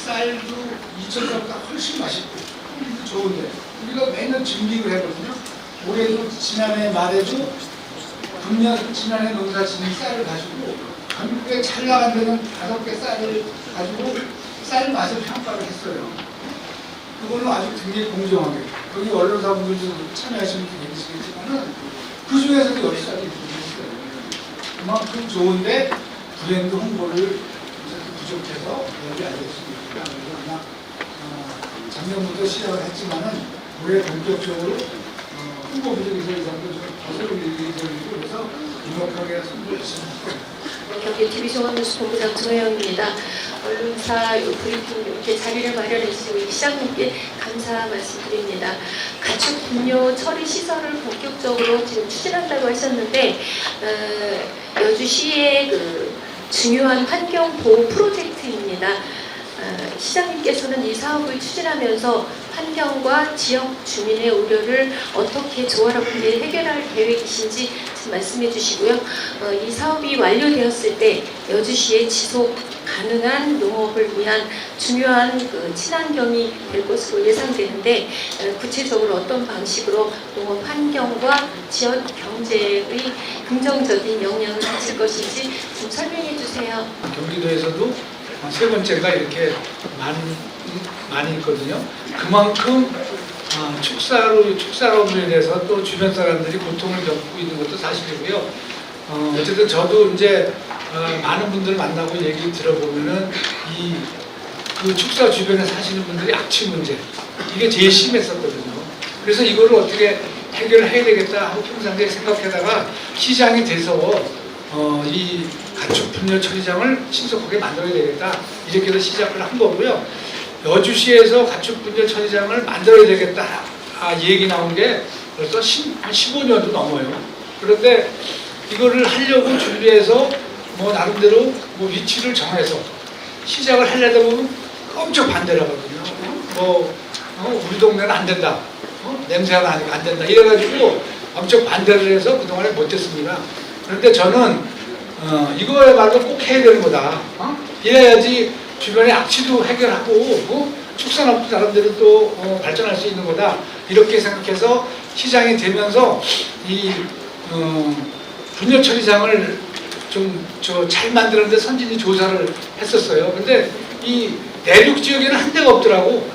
쌀도 2000살보다 훨씬 맛있고 좋은데 우리가 매년 증빙을 해거든요. 올해도 지난해 말에도 지난해 농사 지은 쌀을 가지고 전국에 잘 나간 데는 5개 쌀을 가지고 쌀 맛을 평가를 했어요. 그거는 아주 굉장히 공정하게 여기 언론사분들도 참여하시는 분이 계시겠지만은 그 중에서도 여주쌀이 있어요. 그만큼 좋은데 브랜드 홍보를 부족해서 여기 알겠습니다. 그래서 아마 작년부터 시작을 했지만은 올해 본격적으로 홍보 부족에서 이 정도 좀 거슬러 일정이고 그래서 노력하게 홍보를 열심히 할 겁니다. 경기 TV종합뉴스 본부장 조혜영입니다. 언론사 브리핑 이렇게 자리를 마련해 주시고 시장님께 감사 말씀드립니다. 가축 분뇨 처리 시설을 본격적으로 지금 추진한다고 하셨는데 여주시의 그 중요한 환경 보호 프로젝트입니다. 시장님께서는 이 사업을 추진하면서 환경과 지역 주민의 우려를 어떻게 조화롭게 해결할 계획이신지 말씀해 주시고요. 이 사업이 완료되었을 때 여주시의 지속 가능한 농업을 위한 중요한 그 친환경이 될 것으로 예상되는데 구체적으로 어떤 방식으로 농업 환경과 지역 경제의 긍정적인 영향을 미칠 것인지 좀 설명해 주세요. 경기도에서도 세 번째가 이렇게 많이 있거든요. 그만큼 축사로로 인해서 또 주변 사람들이 고통을 겪고 있는 것도 사실이고요. 어쨌든 저도 이제 많은 분들을 만나고 얘기 들어보면은 그 축사 주변에 사시는 분들이 악취 문제 이게 제일 심했었거든요. 그래서 이거를 어떻게 해결을 해야 되겠다 하고 평상시에 생각하다가 시장이 돼서 이 가축 분뇨 처리장을 신속하게 만들어야 되겠다 이렇게 해서 시작을 한 거고요. 여주시에서 가축 분뇨 처리장을 만들어야 되겠다 얘기 나온 게 벌써 15년도 넘어요. 그런데 이거를 하려고 준비해서 뭐 나름대로 뭐 위치를 정해서 시작을 하려다 보면 엄청 반대를 하거든요. 우리 동네는 안 된다. 냄새가 나니까 안 된다. 이래가지고 엄청 반대를 해서 그동안에 못했습니다. 그런데 저는 이거야말로 꼭 해야 되는 거다. 이래야지 주변의 악취도 해결하고 축산업도 나름대로 또 발전할 수 있는 거다. 이렇게 생각해서 시장이 되면서 이 분뇨 처리장을 좀 잘 만드는데 선진이 조사를 했었어요. 근데 이 내륙 지역에는 한 데가 없더라고.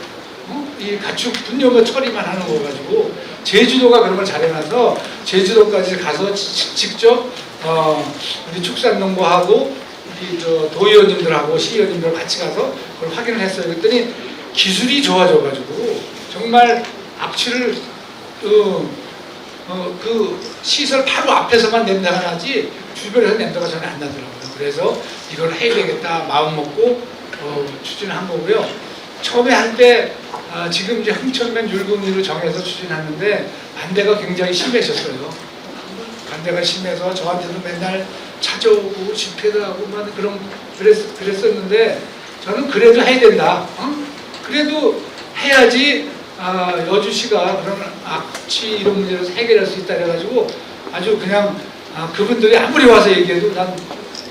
이 가축 분뇨 처리만 하는 거 가지고 제주도가 그런 걸 잘해놔서 제주도까지 가서 직접 우리 축산농부하고 우리 도의원님들하고 시의원님들 같이 가서 그걸 확인을 했어요. 그랬더니 기술이 좋아져가지고 정말 악취를 그 시설 바로 앞에서만 냄새가 나지 주변에서 냄새가 전혀 안 나더라고요. 그래서 이걸 해야 되겠다 마음 먹고 추진한 거고요. 처음에 할 때 지금 이제 흥천면 율곡리로 정해서 추진하는데 반대가 굉장히 심해졌어요. 반대가 심해서 저한테도 맨날 찾아오고 집회도 하고 막 그랬었는데 저는 그래도 해야 된다. 그래도 해야지 여주시가 그런 악취 이런 문제를 해결할 수 있다 그래가지고 아주 그냥 그분들이 아무리 와서 얘기해도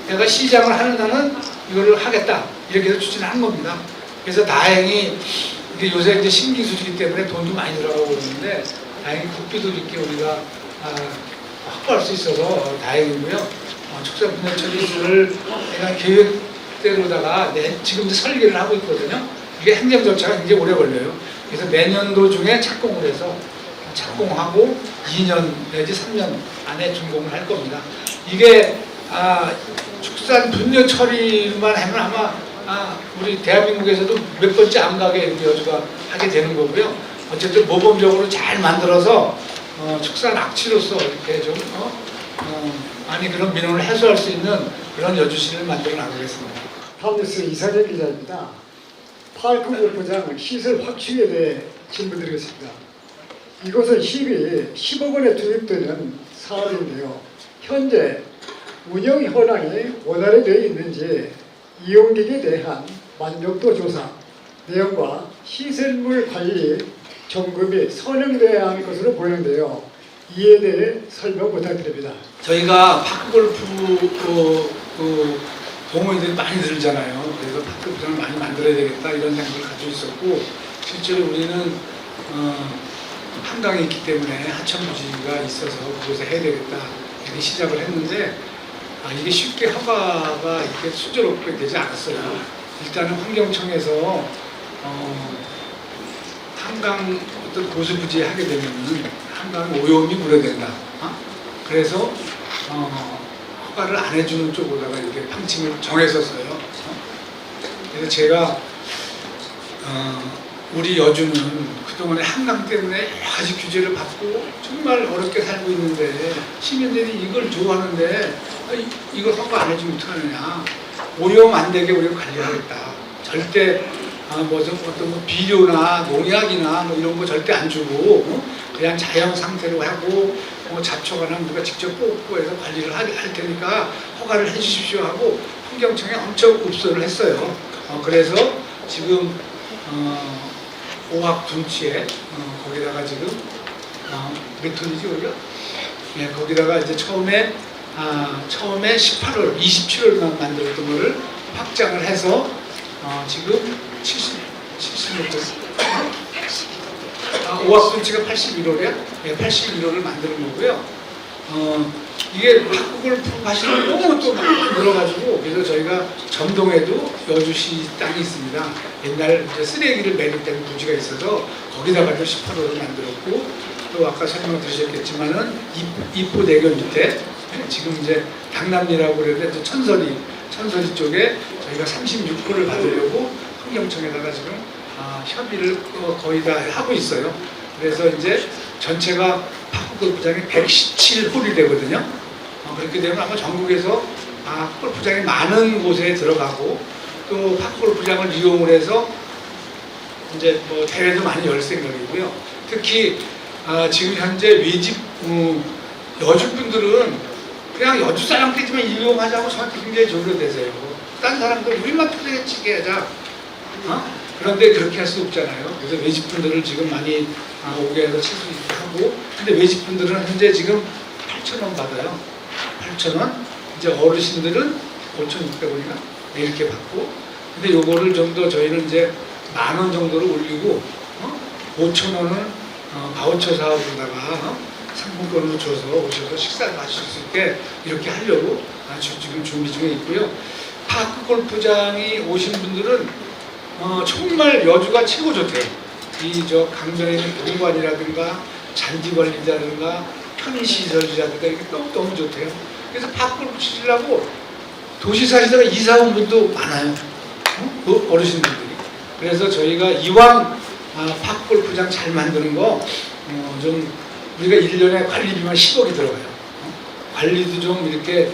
내가 시장을 하는 나는 이거를 하겠다 이렇게 해서 추진한 겁니다. 그래서 다행히 이게 요새 이제 신기술이기 때문에 돈도 많이 들어가고 그러는데 다행히 국비도 이렇게 우리가 확보할 수 있어서 다행이고요. 축산분야 처리소를 내가 계획대로다가 지금 이제 설계를 하고 있거든요. 이게 행정 절차가 굉장히 오래 걸려요. 그래서 내년도 중에 착공을 해서 착공하고 2년 내지 3년 안에 준공을 할 겁니다. 이게 축산 분뇨 처리만 하면 아마 우리 대한민국에서도 몇 번째 안 가게 이렇게 여주가 하게 되는 거고요. 어쨌든 모범적으로 잘 만들어서 축산 악취로서 이렇게 좀 많이 그런 민원을 해소할 수 있는 그런 여주시를 만들어 나가겠습니다. 한뉴스 이상현 기자입니다. 파크 골프장 시설 확충에 대해 질문드리겠습니다. 이것은 시비 10억 원에 투입되는 사업인데요. 현재 운영 현황이 원활히 되어 있는지 이용객에 대한 만족도 조사 내용과 시설물 관리 점검이 선행되어야 하는 것으로 보이는데요. 이에 대해 설명 부탁드립니다. 저희가 파크골프 동호인들이 많이 들잖아요. 그래서 파크골프장을 많이 만들어야 되겠다 이런 생각을 가지고 있었고 실제로 우리는 한강이 있기 때문에 하천부지가 있어서 그곳에 해야 되겠다 이렇게 시작을 했는데 이게 쉽게 허가가 이렇게 순조롭게 되지 않았어요. 일단은 환경청에서 한강 어떤 고수부지에 하게 되면은 한강 오염이 우려된다. 그래서 허가를 안 해주는 쪽으로다가 이렇게 방침을 정했었어요. 그래서 제가 우리 여주는 그동안에 한강 때문에 여러 가지 규제를 받고 정말 어렵게 살고 있는데 시민들이 이걸 좋아하는데 이걸 허가 안 해주면 어떡하느냐. 오염 안 되게 우리가 관리하겠다. 절대 어떤 비료나 농약이나 이런 거 절대 안 주고 그냥 자연 상태로 하고 잡초가나 누가 직접 뽑고 해서 관리를 할 테니까 허가를 해주십시오 하고 환경청에 엄청 읍소를 했어요. 그래서 지금 오학 둔치에 거기다가 지금 몇 톤이지 우리가? 네, 거기다가 이제 처음에 18월, 27월만 만들었던 거를 확장을 해서 지금 70몇 톤? 오학 둔치가 81호래요? 네, 81호를 만드는 거고요. 이게 파크골프 하시는 너무 또 늘어가지고 그래서 저희가 점동에도 여주시 땅이 있습니다. 옛날 이제 쓰레기를 매립된 부지가 있어서 거기다가도 18호를 만들었고 또 아까 설명 드리셨겠지만은 이포대교 밑에 지금 이제 당남리라고 그러는데 천서리 쪽에 저희가 36호를 받으려고 환경청에다가 지금 협의를 거의 다 하고 있어요. 그래서 이제 전체가 파크골프장이 117홀이 되거든요. 그렇게 되면 아마 전국에서 골프장이 많은 곳에 들어가고 또 파크골프장을 이용을 해서 이제 대회도 많이 열 생각이고요. 특히 지금 현재 외집 여주분들은 그냥 여주 사람끼리만 이용하자고 저한테 굉장히 조르대세요. 딴 사람들 우리만 편하게 치게 하자. 그런데 그렇게 할 수 없잖아요. 그래서 외집분들을 지금 많이 오게 해서 칠 수 있게 하고 근데 외집분들은 현재 지금 8,000원 받아요. 8,000원. 이제 어르신들은 5,600원인가 이렇게 받고 근데 요거를 좀 더 저희는 이제 10,000원 정도로 올리고 5,000원은 바우처 사업으로다가 상품권으로 줘서 오셔서 식사를 마실 수 있게 이렇게 하려고 지금 준비 중에 있고요. 파크골프장이 오신 분들은 정말 여주가 최고 좋대요. 강변에 있는 공관이라든가 잔디관리라든가 편의시설이라든가 이게 너무 좋대요. 그래서 파크골프 치려고 도시 사시다가 이사 온 분도 많아요. 어르신분들이. 그래서 저희가 이왕 파크골프장 잘 만드는 거 좀 우리가 1년에 관리비만 10억이 들어가요. 관리도 좀 이렇게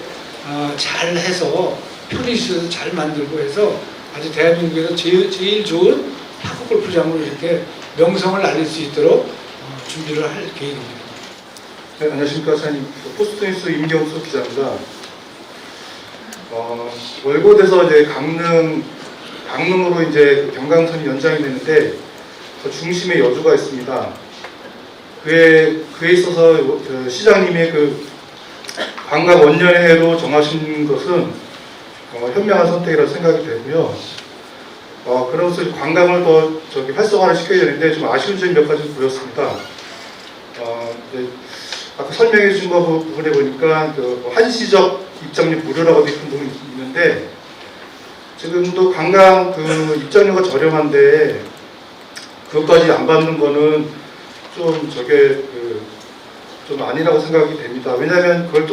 잘 해서 편의시설도 잘 만들고 해서 아주 대한민국에서 제일 좋은 파크 골프장으로 이렇게 명성을 날릴 수 있도록 준비를 할 계획입니다. 네, 안녕하십니까. 사장님. 포스트뉴스 임경수 기자입니다. 월곶에서 이제 강릉으로 이제 그 경강선이 연장이 되는데 그 중심에 여주가 있습니다. 그에 있어서 그 시장님의 그 관광 원년회로 정하신 것은 현명한 선택이라고 생각이 되고요. 그래서 관광을 더 활성화를 시켜야 되는데 좀 아쉬운 점이 몇 가지 보였습니다. 이제 아까 설명해 주신 부분에 보니까 그 한시적 입장료 무료라고 되어 있는 부분이 있는데 지금도 관광 그 입장료가 저렴한데 그것까지 안 받는 거는 좀 좀 아니라고 생각이 됩니다. 왜냐하면 그걸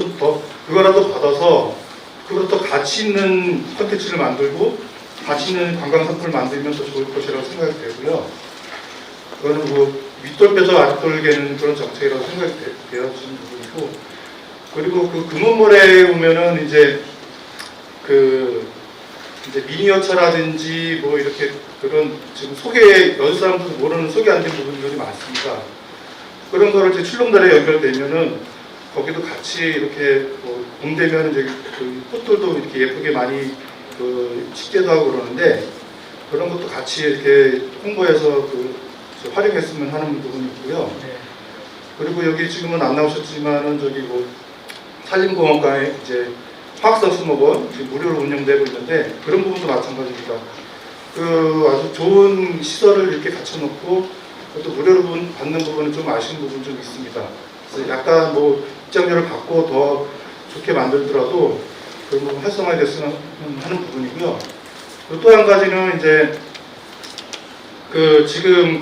그거라도 받아서 그걸 더 가치 있는 콘텐츠를 만들고 가치 있는 관광 상품을 만들면 더 좋을 것이라고 생각이 되고요. 그거는 뭐 윗돌 빼서 아랫돌 개는 그런 정책이라고 생각이 되어지는 부분이고, 그리고 그 금은몰에 보면은 이제 미니어처라든지 뭐 이렇게 그런 지금 여주 사람들도 모르는 소개 안 된 부분들이 많습니다. 그런 거를 이제 출렁다리에 연결되면은 거기도 같이 이렇게 봄 되면 이제 그 꽃들도 이렇게 예쁘게 많이 식재도 하고 그러는데 그런 것도 같이 이렇게 홍보해서 활용했으면 하는 부분이 있고요. 그리고 여기 지금은 안 나오셨지만은 산림공원가에 이제 화학산수목원 지금 무료로 운영되고 있는데 그런 부분도 마찬가지입니다. 아주 좋은 시설을 이렇게 갖춰놓고 또 무료로 받는 부분은 좀 아쉬운 부분이 좀 있습니다. 그래서 약간 입장료를 받고 더 좋게 만들더라도 그런 부분 활성화됐으면 하는 부분이고요. 또 한 가지는 이제 지금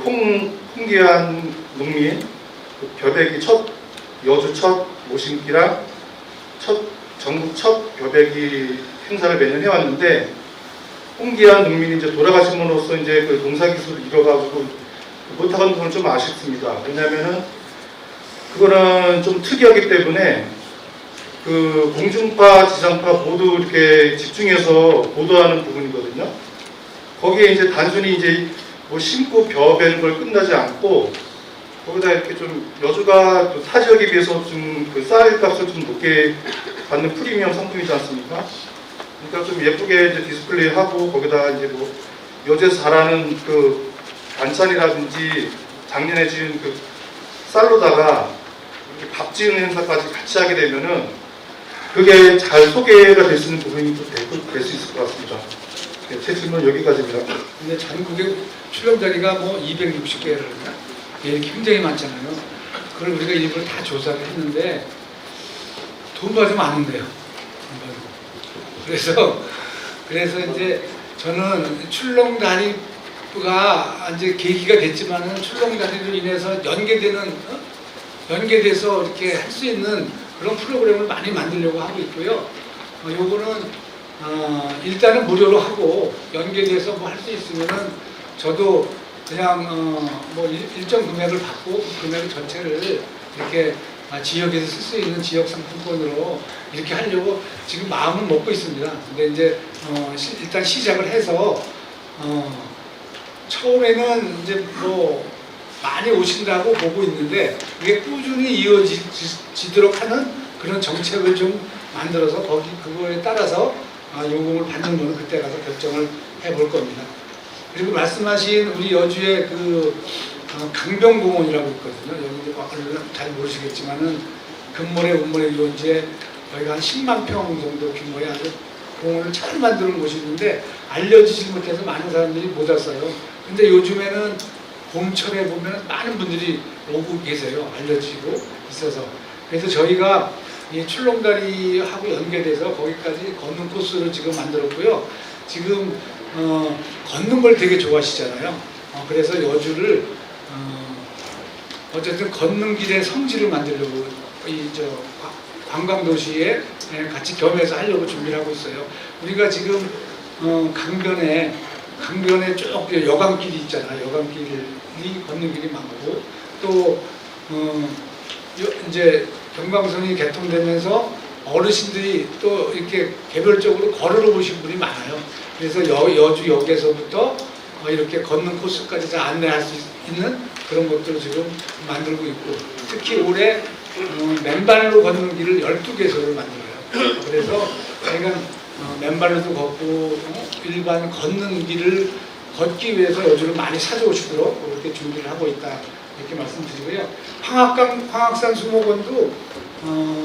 홍기한 농민 벼베기 여주 첫 모심기랑 전국 첫 벼베기 행사를 매년 해왔는데 홍기한 농민이 이제 돌아가심으로써 이제 그 농사기술을 잃어가지고 못하는 부분은 좀 아쉽습니다. 왜냐하면은 그거는 좀 특이하기 때문에 공중파, 지상파 모두 이렇게 집중해서 보도하는 부분이거든요. 거기에 이제 단순히 이제 심고 벼베는 걸 끝나지 않고 거기다 이렇게 좀 여주가 타 지역에 비해서 좀 쌀 값을 좀 높게 받는 프리미엄 상품이지 않습니까? 그러니까 좀 예쁘게 이제 디스플레이하고 거기다 이제 여주에서 자라는 반찬이라든지 작년에 지은 쌀로다가 이렇게 밥 지은 행사까지 같이 하게 되면은 그게 잘 소개가 될 수 있는 부분이 될 수 있을 것 같습니다. 네, 제 질문 여기까지입니다. 근데 전국에 출렁다리가 260개라든가 굉장히 많잖아요. 그걸 우리가 일부러 다 조사를 했는데 돈 받으면 안 된대요. 그래서 이제 저는 출렁다리가 이제 계기가 됐지만은 출렁다리로 인해서 연계돼서 이렇게 할 수 있는 그런 프로그램을 많이 만들려고 하고 있고요. 요거는 일단은 무료로 하고 연계돼서 할 수 있으면은 저도 그냥 일정 금액을 받고 그 금액 전체를 이렇게 지역에서 쓸 수 있는 지역 상품권으로 이렇게 하려고 지금 마음은 먹고 있습니다. 근데 이제 일단 시작을 해서 처음에는 이제 많이 오신다고 보고 있는데 그게 꾸준히 이어지도록 하는 그런 정책을 좀 만들어서 그거에 따라서 요금을 받는 거는 그때 가서 결정을 해볼 겁니다. 그리고 말씀하신 우리 여주의 강변공원이라고 있거든요. 여기 잘 모르시겠지만은 금모래, 운모래 유원지에 여기가 한 10만 평 정도 규모의 아주 공원을 잘 만드는 곳이 있는데 알려지지 못해서 많은 사람들이 못 왔어요. 근데 요즘에는 봄철에 보면 많은 분들이 오고 계세요. 알려지고 있어서. 그래서 저희가 이 출렁다리하고 연계돼서 거기까지 걷는 코스를 지금 만들었고요. 지금 걷는 걸 되게 좋아하시잖아요. 그래서 여주를 어쨌든 걷는 길의 성지를 만들려고 관광도시에 같이 겸해서 하려고 준비를 하고 있어요. 우리가 지금 강변에 쭉 여강길이 있잖아요. 여강길이 걷는 길이 많고 또 이제 경강선이 개통되면서 어르신들이 또 이렇게 개별적으로 걸으러 오신 분이 많아요. 그래서 여주역에서부터 이렇게 걷는 코스까지 다 안내할 수 있는 그런 것들을 지금 만들고 있고, 특히 올해 맨발로 걷는 길을 12개소를 만들어요. 그래서 저희가 맨발로도 걷고 일반 걷는 길을 걷기 위해서 여주를 많이 찾아오시도록 이렇게 준비를 하고 있다, 이렇게 말씀드리고요. 황학산 수목원도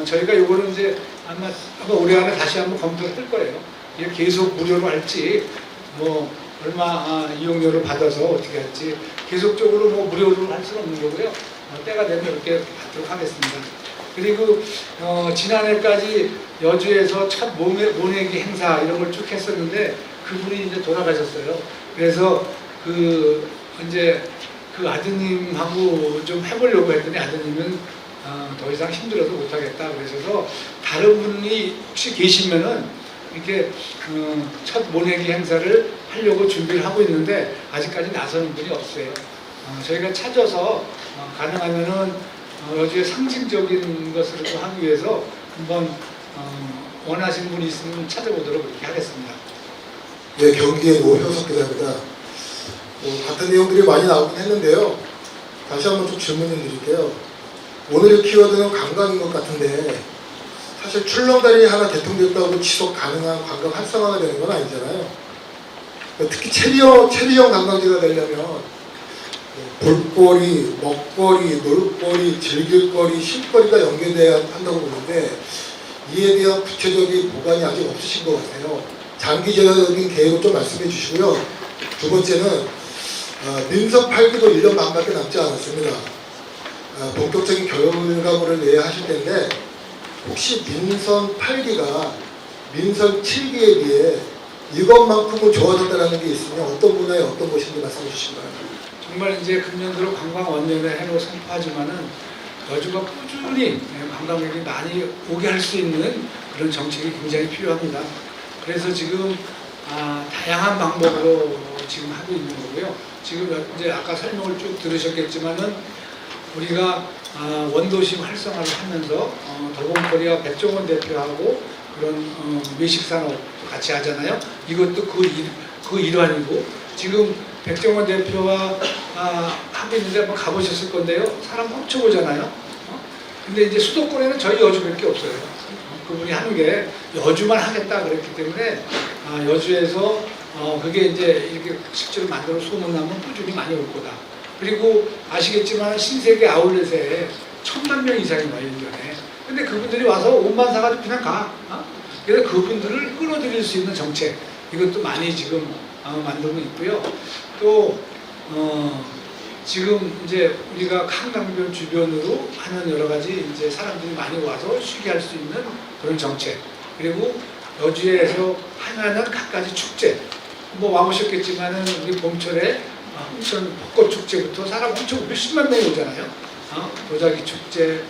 저희가 요거는 이제 아마 올해 안에 다시 한번 검토를 할 거예요. 이게 계속 무료로 할지, 뭐 얼마 이용료를 받아서 어떻게 할지, 계속적으로 뭐 무료로 할 수는 없는 거고요. 때가 되면 이렇게 받도록 하겠습니다. 그리고 지난해까지 여주에서 첫 모내기 행사 이런 걸 쭉 했었는데 그분이 이제 돌아가셨어요. 그래서 이제 그 아드님하고 좀 해보려고 했더니 아드님은 더 이상 힘들어서 못하겠다 그러셔서 다른 분이 혹시 계시면은 이렇게 첫 모내기 행사를 하려고 준비를 하고 있는데 아직까지 나서는 분이 없어요. 저희가 찾아서 가능하면은 여주의 상징적인 것을 또 하기 위해서 한번 원하시는 분이 있으면 찾아보도록 그렇게 하겠습니다. 네, 경기의 노효석 기자입니다. 같은 내용들이 많이 나오긴 했는데요. 다시 한번 좀 질문을 드릴게요. 오늘의 키워드는 관광인 것 같은데 사실 출렁다리 하나 개통됐다고 지속 가능한 관광 활성화가 되는 건 아니잖아요. 특히 체리형 관광지가 되려면 볼거리, 먹거리, 놀거리, 즐길거리, 쉴거리가 연계돼야 한다고 보는데 이에 대한 구체적인 보관이 아직 없으신 것 같아요. 장기적인 계획을 좀 말씀해 주시고요. 두 번째는 민선 8기도 1년 반밖에 남지 않았습니다. 본격적인 결과물을 내야 하실 텐데 혹시 민선 8기가 민선 7기에 비해 이것만큼은 좋아졌다는 게 있으면 어떤 분야에 어떤 것인지 말씀해 주시면. 정말 이제 금년도로 관광 원년을 해로 선포하지만은 여주가 꾸준히 관광객이 많이 오게 할 수 있는 그런 정책이 굉장히 필요합니다. 그래서 지금 다양한 방법으로 지금 하고 있는 거고요. 지금 이제 아까 설명을 쭉 들으셨겠지만은 우리가 원도심 활성화를 하면서 더본코리아 백종원 대표하고 그런 외식산업 같이 하잖아요. 이것도 그 일환이고 지금 백종원 대표와 하고 있는데 한번 가보셨을 건데요. 사람 엄청 오잖아요. 근데 이제 수도권에는 저희 여주밖에 없어요. 그분이 하는 게 여주만 하겠다 그랬기 때문에 여주에서 그게 이제 이렇게 실제로 만들어 소문나면 꾸준히 많이 올 거다. 그리고 아시겠지만 신세계 아울렛에 1000만 명 이상이 와요, 1년에. 근데 그분들이 와서 옷만 사가지고 그냥 가. 그래서 그분들을 끌어들일 수 있는 정책, 이것도 많이 지금 만들고 있고요. 또 지금 이제 우리가 한강변 주변으로 하는 여러 가지 이제 사람들이 많이 와서 쉬게 할 수 있는 그런 정책, 그리고 여주에서 하나는 갖가지 축제, 뭐 와보셨겠지만은 우리 봄철에 홍천 벚꽃 축제부터 사람 엄청 몇십만 명이 오잖아요. 도자기 축제,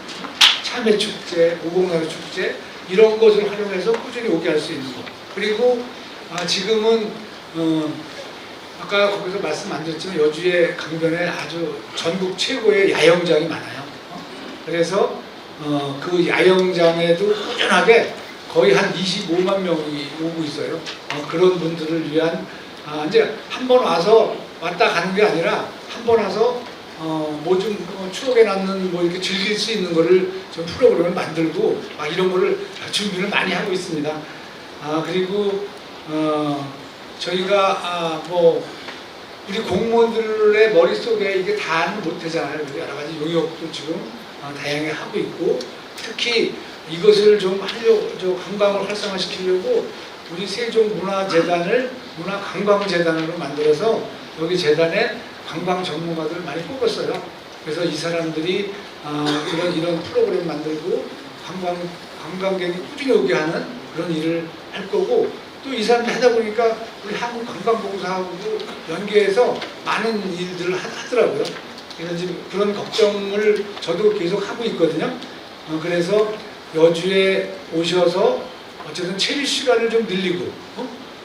참외 축제, 오곡나루 축제, 이런 것을 활용해서 꾸준히 오게 할 수 있는 것. 그리고 지금은 아까 거기서 말씀 안 드렸지만 여주의 강변에 아주 전국 최고의 야영장이 많아요. 그래서 그 야영장에도 꾸준하게 거의 한 25만 명이 오고 있어요. 그런 분들을 위한 이제 한 번 와서 왔다 가는 게 아니라 한 번 와서 뭐 좀 추억에 남는 뭐 이렇게 즐길 수 있는 거를 좀 프로그램을 만들고 이런 거를 준비를 많이 하고 있습니다. 그리고 저희가 뭐 우리 공무원들의 머릿속에 이게 다는 못하잖아요. 여러 가지 용역도 지금 다양하게 하고 있고, 특히 이것을 좀 하려고 관광을 활성화시키려고 우리 세종문화재단을 문화관광재단으로 만들어서 여기 재단에 관광 전문가들을 많이 뽑았어요. 그래서 이 사람들이 이런 프로그램 만들고 관광객이 꾸준히 오게 하는 그런 일을 할 거고, 또 이 사람들이 하다 보니까 우리 한국관광공사하고 연계해서 많은 일들을 하더라고요. 그래서 지금 그런 걱정을 저도 계속 하고 있거든요. 그래서 여주에 오셔서 어쨌든 체류 시간을 좀 늘리고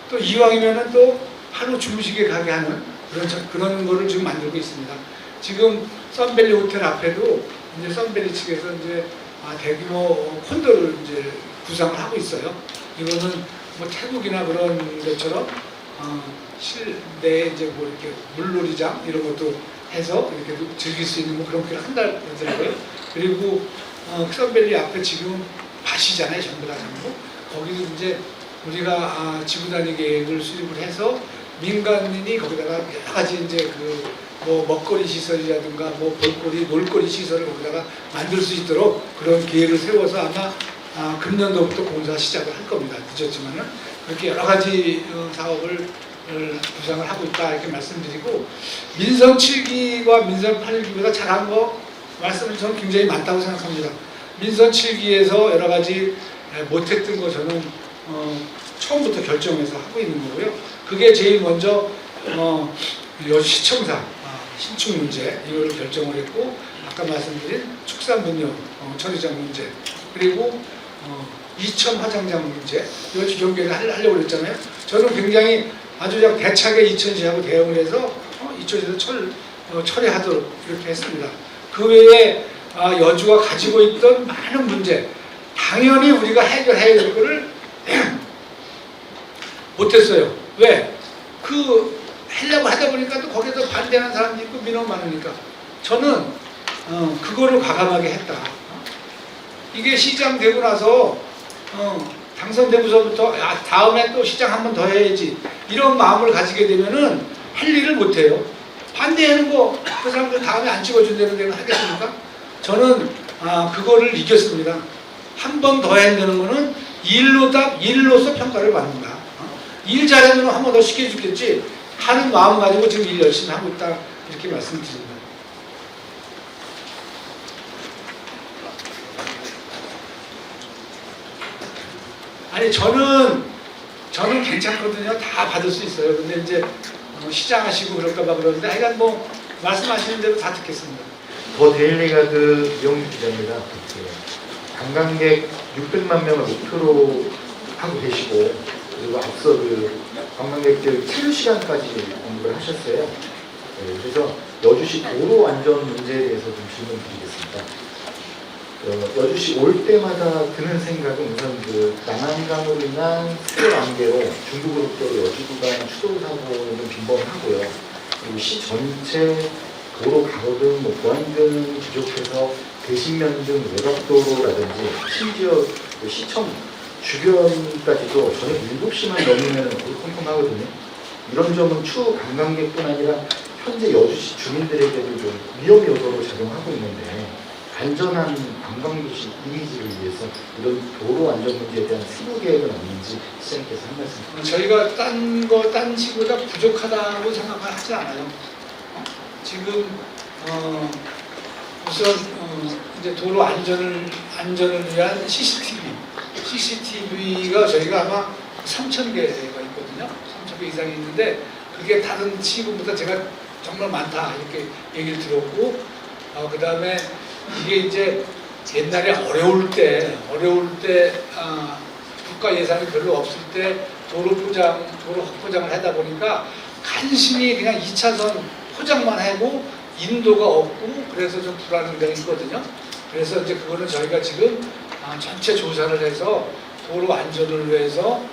또 이왕이면은 또 하루 주무시게 가게 하는 그런 거를 지금 만들고 있습니다. 지금 썬밸리 호텔 앞에도 이제 썬밸리 측에서 이제 대규모 콘도를 이제 구상을 하고 있어요. 이거는 뭐 태국이나 그런 데처럼 실내에 이제 뭐 이렇게 물놀이장 이런 것도 해서 이렇게 즐길 수 있는 뭐 그런 걸 한다 그러더라고요. 그리고 크런밸리 앞에 지금 밭이잖아요, 전부 다 전부. 거기도 이제 우리가 지구 단위 계획을 수립을 해서 민간인이 거기다가 여러 가지 이제 그 뭐 먹거리 시설이라든가 뭐 볼거리, 놀거리 시설을 거기다가 만들 수 있도록 그런 계획을 세워서 아마 금년도부터 공사 시작을 할 겁니다. 늦었지만은 그렇게 여러 가지 사업을 구상을 하고 있다 이렇게 말씀드리고, 민선 7기와 민선 8기보다 잘한 거 말씀은 저는 굉장히 많다고 생각합니다. 민선 7기에서 여러 가지 못했던 거 저는 처음부터 결정해서 하고 있는 거고요. 그게 제일 먼저 시청사 신축 문제 이거를 결정을 했고, 아까 말씀드린 축산분뇨 처리장 문제, 그리고 이천 화장장 문제 이거 경계를 하려고 그랬잖아요. 저는 굉장히 아주 대차게 이천시하고 대응을 해서 이천시에서 처리하도록 이렇게 했습니다. 그 외에 여주가 가지고 있던 많은 문제, 당연히 우리가 해결해야 될 거를 못했어요. 왜? 하려고 하다 보니까 또 거기서 반대하는 사람도 있고 민원 많으니까 저는 그거를 과감하게 했다. 이게 시장 되고 나서 당선되고서부터 다음에 또 시장 한 번 더 해야지 이런 마음을 가지게 되면은 할 일을 못해요. 반대하는 거 그 사람들 다음에 안 찍어준다는 데는 하겠습니까? 저는 그거를 이겼습니다. 한 번 더 해야 되는 거는 일로서 평가를 받는다. 일 잘하면 한 번 더 시켜주겠지 하는 마음 가지고 지금 일 열심히 하고 있다 이렇게 말씀드립니다. 아니 저는 괜찮거든요. 다 받을 수 있어요. 근데 이제 시장하시고 그럴까봐 그러는데 하여간 뭐 말씀하시는 대로 다 듣겠습니다. 더 데일리가드 이용규 기자입니다. 관광객 600만 명을 목표로 하고 계시고, 그리고 앞서 관광객들 체류 시간까지 공부를 하셨어요. 그래서 여주시 도로 안전 문제에 대해서 좀 질문 드리겠습니다. 여주시 올 때마다 드는 생각은 우선 남한강으로 인한 수해 관계로 중부고속도로 여주구간 추돌 사고는 빈번하고요. 그리고 시 전체 도로 가로등, 보안등 부족해서 대신면 등 외곽도로라든지 심지어 시청 주변까지도 저녁 7시만 넘으면 거의 컴컴하거든요. 이런 점은 추후 관광객뿐 아니라 현재 여주시 주민들에게도 좀 위험 요소로 작용하고 있는데, 안전한 관광도시 이미지를 위해서 이런 도로 안전 문제에 대한 세부 계획은 없는지 시장님께서 한 말씀. 저희가 딴 시보다 부족하다고 생각하지 않아요. 지금 우선 이제 도로 안전을 위한 CCTV가 저희가 아마 3,000개가 있거든요. 3,000개 이상이 있는데 그게 다른 시군보다 제가 정말 많다 이렇게 얘기를 들었고, 그 다음에 이게 이제 옛날에 어려울 때 국가 예산이 별로 없을 때 도로 확포장을 하다 보니까 간신히 그냥 2차선 포장만 하고 인도가 없고 그래서 좀 불안한 데가 있거든요. 그래서 이제 그거는 저희가 지금 전체 조사를 해서 도로 안전을 위해서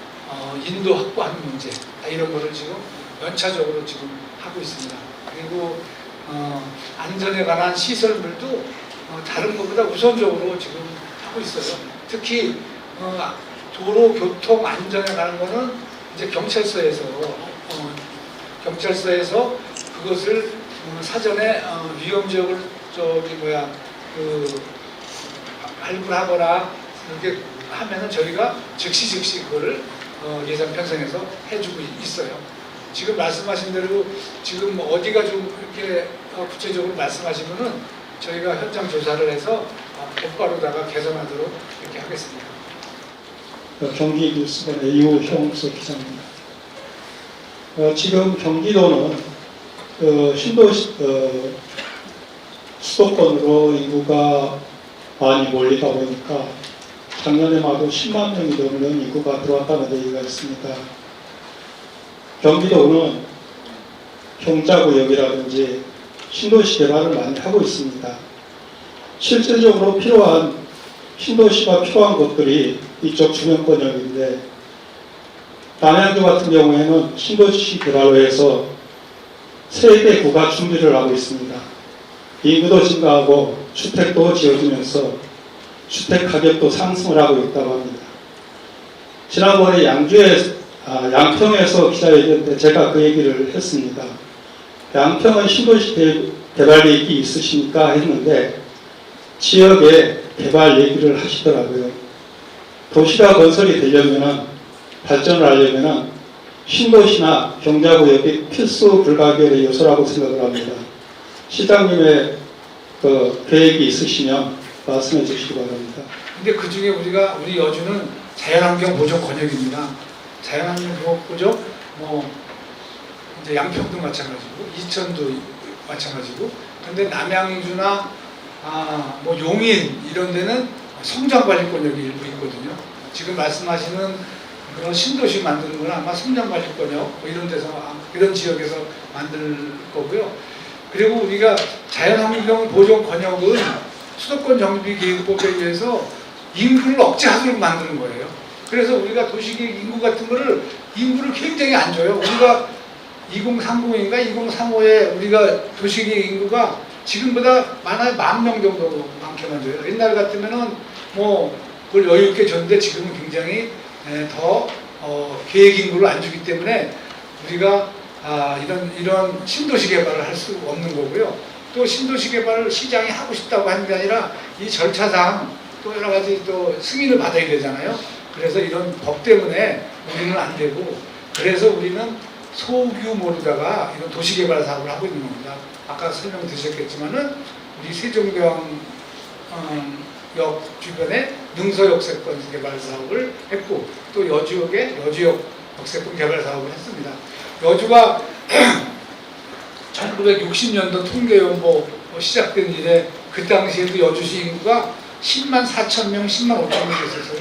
인도 확보하는 문제 이런 거를 지금 연차적으로 지금 하고 있습니다. 그리고 안전에 관한 시설물도 다른 것보다 우선적으로 지금 하고 있어요. 특히 도로 교통 안전에 관한 거는 이제 경찰서에서 그것을 사전에 위험 지역을 발굴하거나 이렇게 하면은 저희가 즉시 그거를 예산 편성해서 해주고 있어요. 지금 말씀하신 대로 지금 어디가 좀 이렇게 구체적으로 말씀하시면은 저희가 현장 조사를 해서 곧바로다가 개선하도록 이렇게 하겠습니다. 경기 뉴스본의 이호형수 기자입니다. 지금 경기도는 수도권으로 인구가 많이 몰리다 보니까 작년에마도 10만 명이 넘는 인구가 들어왔다는 얘기가 있습니다. 경기도는 경자구역이라든지 신도시 개발을 많이 하고 있습니다. 실질적으로 필요한 신도시가 필요한 것들이 이쪽 주변권역인데 남양주 같은 경우에는 신도시 개발로 해서 3개 구가 준비를 하고 있습니다. 인구도 증가하고 주택도 지어지면서 주택 가격도 상승을 하고 있다고 합니다. 지난번에 양평에서 기자회견 때 제가 그 얘기를 했습니다. 양평은 신도시 개발 얘기 있으십니까? 했는데 지역에 개발 얘기를 하시더라고요. 도시가 건설이 되려면 발전을 하려면 신도시나 경자구역이 필수 불가결의 요소라고 생각을 합니다. 시장님의 그 계획이 있으시면 말씀해 주시기 바랍니다. 근데 그 중에 우리 여주는 자연환경 보존 권역입니다. 자연환경 보존, 이제 양평도 마찬가지고, 이천도 마찬가지고, 근데 남양주나 용인 이런 데는 성장관리권역이 일부 있거든요. 지금 말씀하시는 그런 신도시 만드는 건 아마 성장관리권역 이런 데서 이런 지역에서 만들 거고요. 그리고 우리가 자연환경 보존 권역은 수도권 정비계획법에 의해서 인구를 억제하도록 만드는 거예요. 그래서 우리가 도시계획 인구 같은 거를 인구를 굉장히 안 줘요. 우리가 2030인가 2035에 우리가 도시계획 인구가 지금보다 많아야 10,000명 정도 많게 만들어요. 옛날 같으면은 그걸 여유 있게 줬는데 지금은 굉장히 더 계획 인구를 안 주기 때문에 우리가 이런 신도시 개발을 할 수 없는 거고요. 또 신도시 개발을 시장이 하고 싶다고 하는 게 아니라 이 절차상 또 여러 가지 또 승인을 받아야 되잖아요. 그래서 이런 법 때문에 우리는 안 되고, 그래서 우리는 소규모로다가 이런 도시 개발 사업을 하고 있는 겁니다. 아까 설명 드렸겠지만은 우리 세종대왕역 주변에 능서 역세권 개발 사업을 했고, 또 여주역에 여주역 역세권 개발 사업을 했습니다. 여주가 1960년도 통계연보 시작된 이래 그 당시에도 여주시 인구가 10만 4천 명, 10만 5천 명 됐었어요.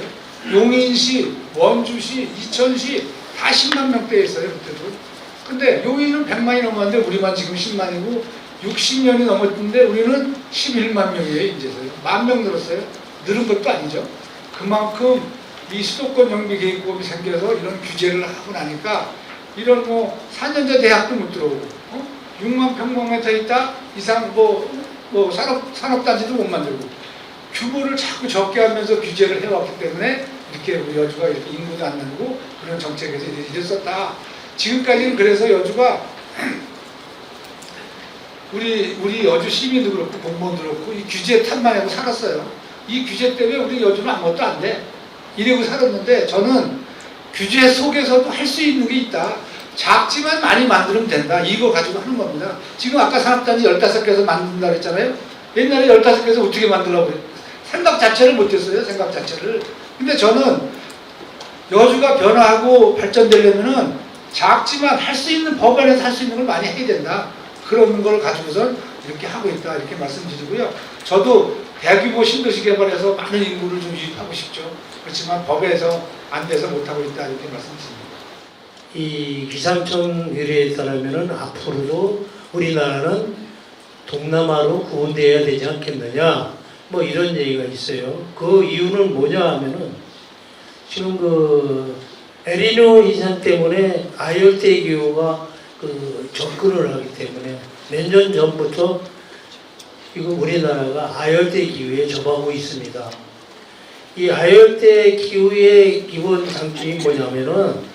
용인시, 원주시, 이천시 다 10만 명대였어요, 그때도. 근데 용인은 100만이 넘었는데 우리만 지금 10만이고 60년이 넘었는데 우리는 11만 명이에요, 이제서요. 10,000명 늘었어요. 늘은 것도 아니죠. 그만큼 이 수도권 정비계획법이 생겨서 이런 규제를 하고 나니까 이런 4년제 대학도 못 들어오고 6만 평방미터 있다 이상 산업단지도 못 만들고 규모를 자꾸 적게 하면서 규제를 해왔기 때문에 이렇게 우리 여주가 이렇게 인구도 안 늘고 그런 정책에서 이랬었다. 지금까지는 그래서 여주가 우리 여주 시민도 그렇고 공무원도 그렇고 이 규제 탓만 하고 살았어요. 이 규제 때문에 우리 여주는 아무것도 안 돼. 이러고 살았는데 저는 규제 속에서도 할 수 있는 게 있다. 작지만 많이 만들면 된다. 이거 가지고 하는 겁니다. 지금 아까 산업단지 15개에서 만든다 그랬잖아요. 옛날에 15개에서 어떻게 만들라고 그래요? 생각 자체를 못했어요. 생각 자체를. 근데 저는 여주가 변화하고 발전되려면은 작지만 할 수 있는 법 안에서 할 수 있는 걸 많이 해야 된다. 그런 걸 가지고선 이렇게 하고 있다. 이렇게 말씀드리고요. 저도 대규모 신도시 개발해서 많은 인구를 좀 유입하고 싶죠. 그렇지만 법에서 안 돼서 못하고 있다. 이렇게 말씀드립니다. 이 기상청 의뢰에 따르면 앞으로도 우리나라는 동남아로 구분되어야 되지 않겠느냐 이런 얘기가 있어요. 그 이유는 뭐냐 하면은 지금 그 에리노 이상 때문에 아열대 기후가 접근을 하기 때문에 몇 년 전부터 이거 우리나라가 아열대 기후에 접하고 있습니다. 이 아열대 기후의 기본 장점이 뭐냐면은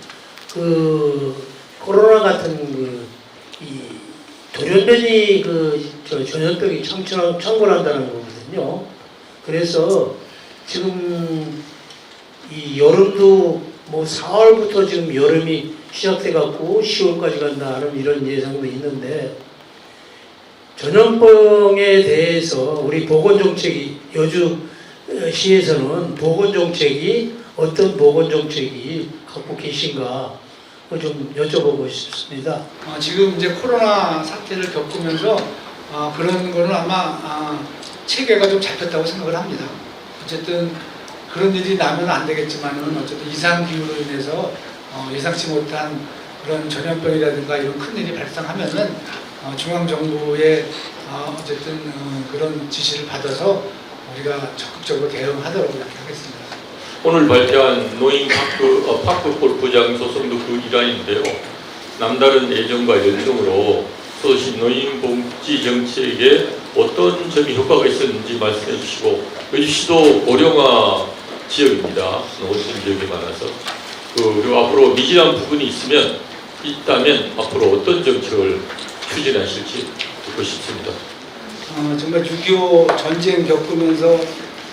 코로나 같은 이 돌연변이 전염병이 창궐한다는 거거든요. 그래서 지금 이 여름도 4월부터 지금 여름이 시작돼 갖고 10월까지 간다 하는 이런 예상도 있는데 전염병에 대해서 우리 보건정책이 여주시에서는 보건정책이 어떤 보건정책이 갖고 계신가 좀 여쭤보고 싶습니다. 지금 이제 코로나 사태를 겪으면서 그런 거는 아마 체계가 좀 잡혔다고 생각을 합니다. 어쨌든 그런 일이 나면 안 되겠지만은 어쨌든 이상기후로 인해서 예상치 못한 그런 전염병이라든가 이런 큰 일이 발생하면은 중앙정부의 어쨌든 그런 지시를 받아서 우리가 적극적으로 대응하도록 하겠습니다. 오늘 발표한 노인 파크 골프장 소송도 그 일환인데요. 남다른 애정과 열정으로 쏟으신 노인 복지 정책에 어떤 점이 효과가 있었는지 말씀해 주시고, 여주시도 고령화 지역입니다. 농어촌 지역이 많아서 그리고 앞으로 미진한 부분이 있다면 앞으로 어떤 정책을 추진하실지 듣고 싶습니다. 정말 6.25 전쟁 겪으면서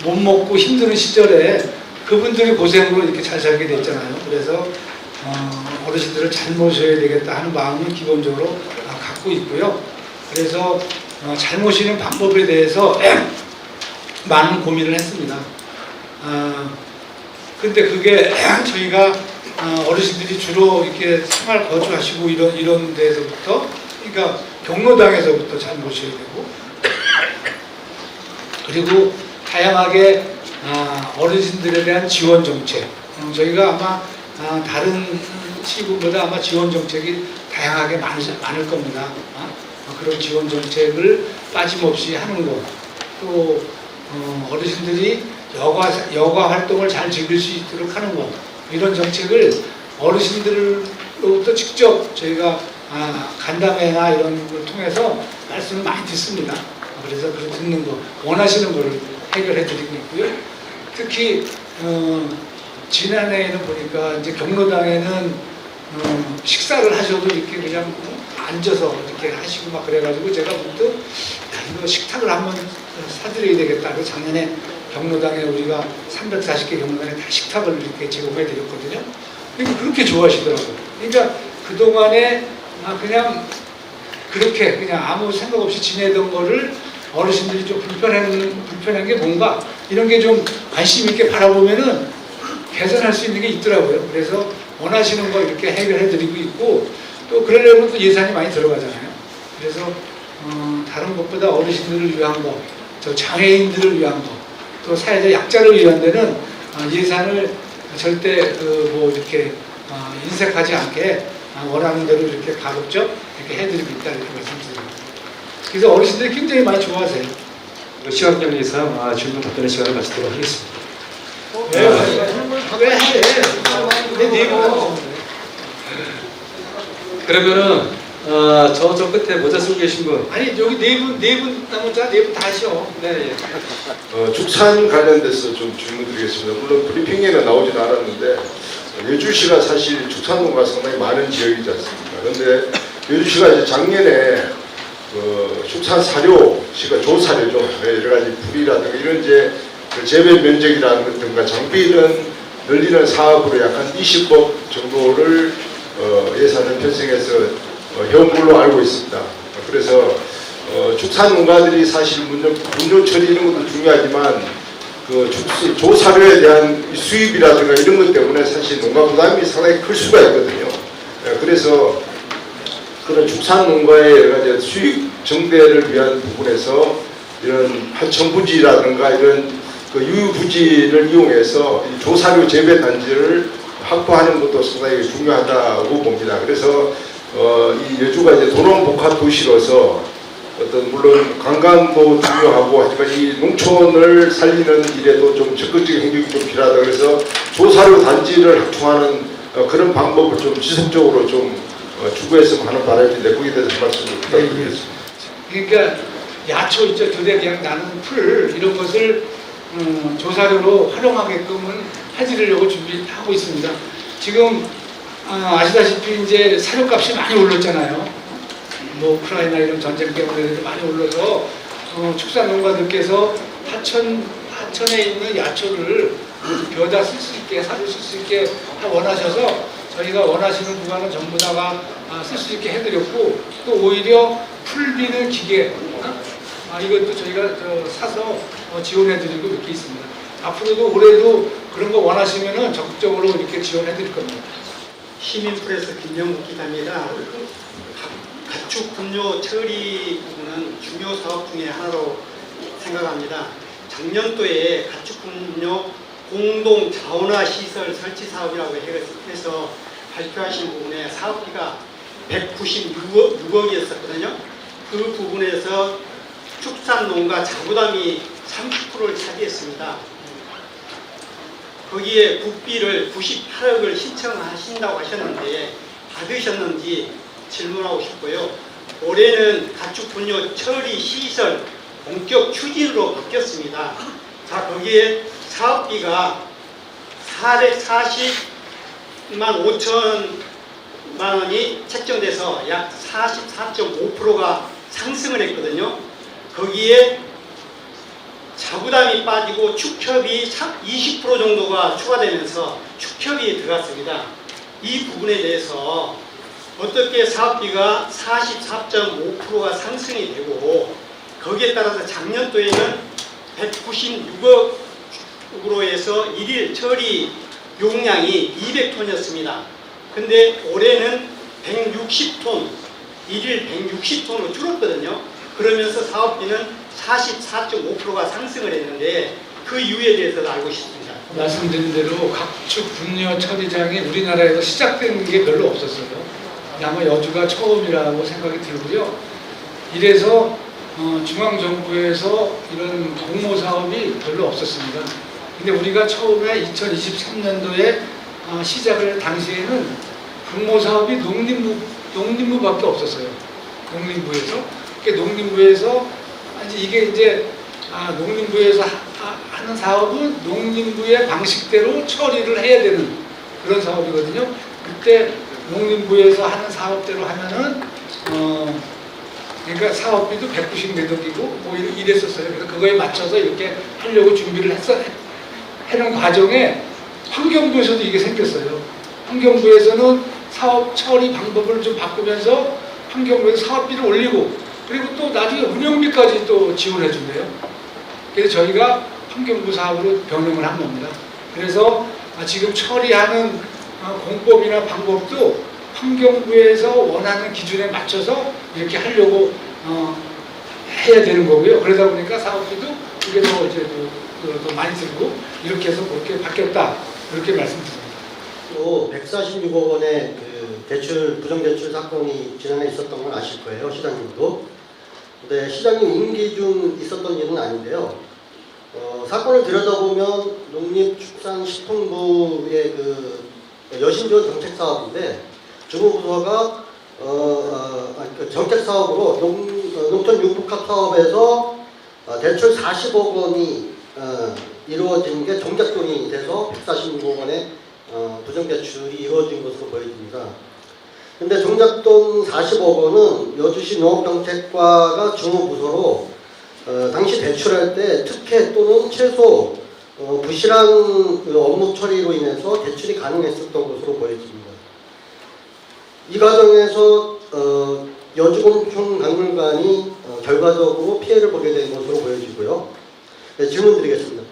못 먹고 힘드는 시절에 그분들이 고생으로 이렇게 잘 살게 됐잖아요. 그래서 어르신들을 잘 모셔야 되겠다 하는 마음은 기본적으로 갖고 있고요. 그래서 잘 모시는 방법에 대해서 많은 고민을 했습니다. 근데 그게 저희가 어르신들이 주로 이렇게 생활 거주하시고 이런 데서부터, 그러니까 경로당에서부터 잘 모셔야 되고, 그리고 다양하게 어르신들에 대한 지원 정책, 저희가 아마 다른 시군보다 아마 지원 정책이 다양하게 많을 겁니다. 그런 지원 정책을 빠짐없이 하는 것, 또 어르신들이 여가 활동을 잘 즐길 수 있도록 하는 것, 이런 정책을 어르신들로부터 직접 저희가 간담회나 이런 걸 통해서 말씀을 많이 듣습니다. 그래서 그 듣는 거, 원하시는 거를 해결해 드리고 있고요. 특히 지난해에는 보니까 이제 경로당에는 식사를 하셔도 이렇게 그냥 앉아서 이렇게 하시고 막 그래가지고 제가 문득 이거 식탁을 한번 사드려야 되겠다. 그 작년에 경로당에 우리가 340개 경로당에 다 식탁을 이렇게 제공해 드렸거든요. 그러니까 그렇게 좋아하시더라고요. 그러니까 그동안에 그냥 그렇게 그냥 아무 생각 없이 지내던 거를 어르신들이 좀 불편한 게 뭔가 이런 게 좀 관심 있게 바라보면은 개선할 수 있는 게 있더라고요. 그래서 원하시는 거 이렇게 해결해 드리고 있고, 또 그러려면 또 예산이 많이 들어가잖아요. 그래서 다른 것보다 어르신들을 위한 거, 저 장애인들을 위한 거, 또 사회적 약자를 위한 데는 예산을 절대 뭐 이렇게 인색하지 않게 원하는 대로 이렇게 가급적 이렇게 해드리고 있다, 이렇게 말씀드립니다. 그래서 어르신들이 굉장히 많이 좋아하세요. 시간 관계상 질문 답변의 시간을 마치도록 하겠습니다. 왜 해? 내 내고. 그러면은 저 끝에 모자 쓰고 계신 분. 아니 여기 네 분 남았잖아. 네 분 다 하셔. 네. 축산 관련돼서 좀 질문드리겠습니다. 물론 브리핑에는 나오진 않았는데 여주시가 사실 축산농가 상당히 많은 지역이지 않습니까? 그런데 여주시가 이제 작년에 축산 사료시가 조사료죠. 여러 가지 풀이라든가 이런 이제 재배 면적이라든가 장비는 늘리는 사업으로 약 한 20억 정도를 예산을 편성해서 해온 걸로 알고 있습니다. 그래서 축산 농가들이 사실 분뇨 처리 이런 것도 중요하지만 그 조사료에 대한 수입이라든가 이런 것 때문에 사실 농가 부담이 상당히 클 수가 있거든요. 그래서 그런 축산 농가의 여러 가지 수익 정대를 위한 부분에서 이런 하천부지라든가 이런 그 유유부지를 이용해서 이 조사료 재배 단지를 확보하는 것도 상당히 중요하다고 봅니다. 그래서 이 여주가 이제 도농복합 도시로서 어떤 물론 관광도 중요하고 하지만 이 농촌을 살리는 일에도 좀 적극적인 행동이 좀 필요하다. 그래서 조사료 단지를 확충하는 그런 방법을 좀 지속적으로 좀 추구했으면 하는 바람인데 거기에 대해서 말씀 좀 부탁드리겠습니다. 그러니까 야초 있죠. 교대 그냥 나는 풀 이런 것을 조사료로 활용하게끔은 해드리려고 준비하고 있습니다. 지금 아시다시피 이제 사료값이 많이 올랐잖아요. 뭐 우크라이나 이런 전쟁 때문에 많이 올라서 축산농가들께서 하천에 있는 야초를 벼다 쓸 수 있게 사료 쓸 수 있게 원하셔서 저희가 원하시는 구간은 전부 다가 쓸 수 있게 해드렸고, 또 오히려 풀비는 기계 이것도 저희가 사서 지원해드리고 이렇게 있습니다. 앞으로도 올해도 그런 거 원하시면은 적극적으로 이렇게 지원해드릴 겁니다. 시민프레스 김영국 기자입니다. 가축 분뇨 처리 부분은 중요 사업 중에 하나로 생각합니다. 작년도에 가축 분뇨 공동 자원화 시설 설치 사업이라고 해서 발표하신 부분에 사업비가 196억이었었거든요. 그 부분에서 축산농가 자부담이 30%를 차지했습니다. 거기에 국비를 98억을 신청하신다고 하셨는데 받으셨는지 질문하고 싶고요. 올해는 가축 분뇨 처리 시설 본격 추진으로 바뀌었습니다. 자, 거기에 사업비가 440만 5천만 원이 책정돼서 약 44.5%가 상승을 했거든요. 거기에 자부담이 빠지고 축협이 20% 정도가 추가되면서 축협이 들어갔습니다. 이 부분에 대해서 어떻게 사업비가 44.5%가 상승이 되고 거기에 따라서 작년도에는 196억으로 해서 일일 처리 용량이 200톤이었습니다. 근데 올해는 160톤, 일일 160톤으로 줄었거든요. 그러면서 사업비는 44.5%가 상승을 했는데 그 이유에 대해서도 알고 싶습니다. 말씀드린 대로 가축 분뇨 처리장이 우리나라에서 시작된 게 별로 없었어요. 아마 여주가 처음이라고 생각이 들고요. 이래서 중앙정부에서 이런 공모 사업이 별로 없었습니다. 근데 우리가 처음에 2023년도에 시작을 당시에는 공모 사업이 농림부밖에 없었어요. 농림부에서. 농림부에서 이게 이제 농림부에서 하는 사업은 농림부의 방식대로 처리를 해야 되는 그런 사업이거든요. 그때 농림부에서 하는 사업대로 하면은 그러니까 사업비도 190몇억이고 뭐 이랬었어요. 그래서 그거에 맞춰서 이렇게 하려고 준비를 하는 과정에 환경부에서도 이게 생겼어요. 환경부에서는 사업 처리 방법을 좀 바꾸면서 환경부에서 사업비를 올리고 그리고 또 나중에 운영비까지 또 지원해 준대요. 그래서 저희가 환경부 사업으로 변경을 한 겁니다. 그래서 지금 처리하는 공법이나 방법도 환경부에서 원하는 기준에 맞춰서 이렇게 하려고 해야 되는 거고요. 그러다 보니까 사업비도 이게 더 이제 더 많이 들고 이렇게 해서 그렇게 바뀌었다. 그렇게 말씀드립니다. 또 146억 원의 그 대출 부정대출 사건이 지난해 있었던 건 아실 거예요, 시장님도. 근데 시장님 임기 중 있었던 일은 아닌데요. 사건을 들여다보면 농림축산식품부의 그 여신지원 정책 사업인데 주무부서가 정책 사업으로 농촌 융복합 사업에서 대출 40억 원이 이루어진 게 정작돈이 돼서 146억 원의 부정대출이 이루어진 것으로 보여집니다. 근데 정작돈 40억 원은 여주시 농업정책과가 주무부서로 당시 대출할 때 특혜 또는 최소 부실한 업무 처리로 인해서 대출이 가능했었던 것으로 보여집니다. 이 과정에서 여주곤충박물관이 결과적으로 피해를 보게 된 것으로 보여지고요. 네, 질문 드리겠습니다.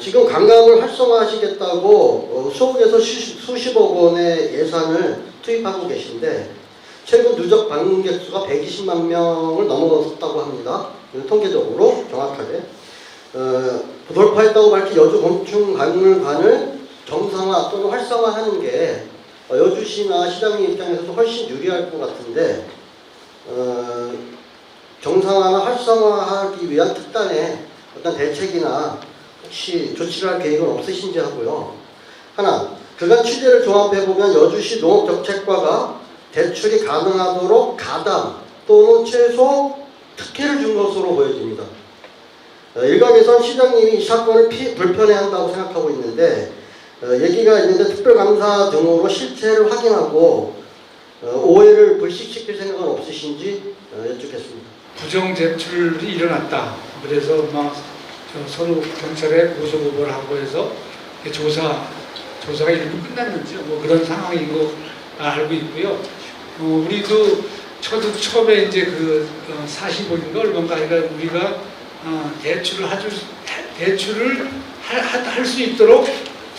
지금 관광을 활성화하시겠다고 수억에서 수십억 원의 예산을 투입하고 계신데 최근 누적 방문객 수가 120만 명을 넘어섰다고 합니다. 통계적으로 정확하게. 돌파했다고 밝힌 여주곤충박물관을 정상화 또는 활성화하는 게 여주시나 시장님 입장에서도 훨씬 유리할 것 같은데 정상화나 활성화하기 위한 특단의 어떤 대책이나 혹시 조치를 할 계획은 없으신지 하고요. 하나, 그간 취재를 종합해보면 여주시 농업정책과가 대출이 가능하도록 가담 또는 최소 특혜를 준 것으로 보여집니다. 일각에선 시장님이 이 사건을 불편해한다고 생각하고 있는데 얘기가 있는데 특별감사 등으로 실체를 확인하고 오해를 불식시킬 생각은 없으신지 여쭙겠습니다. 부정대출이 일어났다. 그래서 막 서로 경찰에 고소고발을 하고 해서 조사가 일부 끝났는지 뭐 그런 상황인 거 알고 있고요. 우리도 저도 처음에 이제 그 40억인가 얼마인가 그러니까 우리가 대출을 할 수 있도록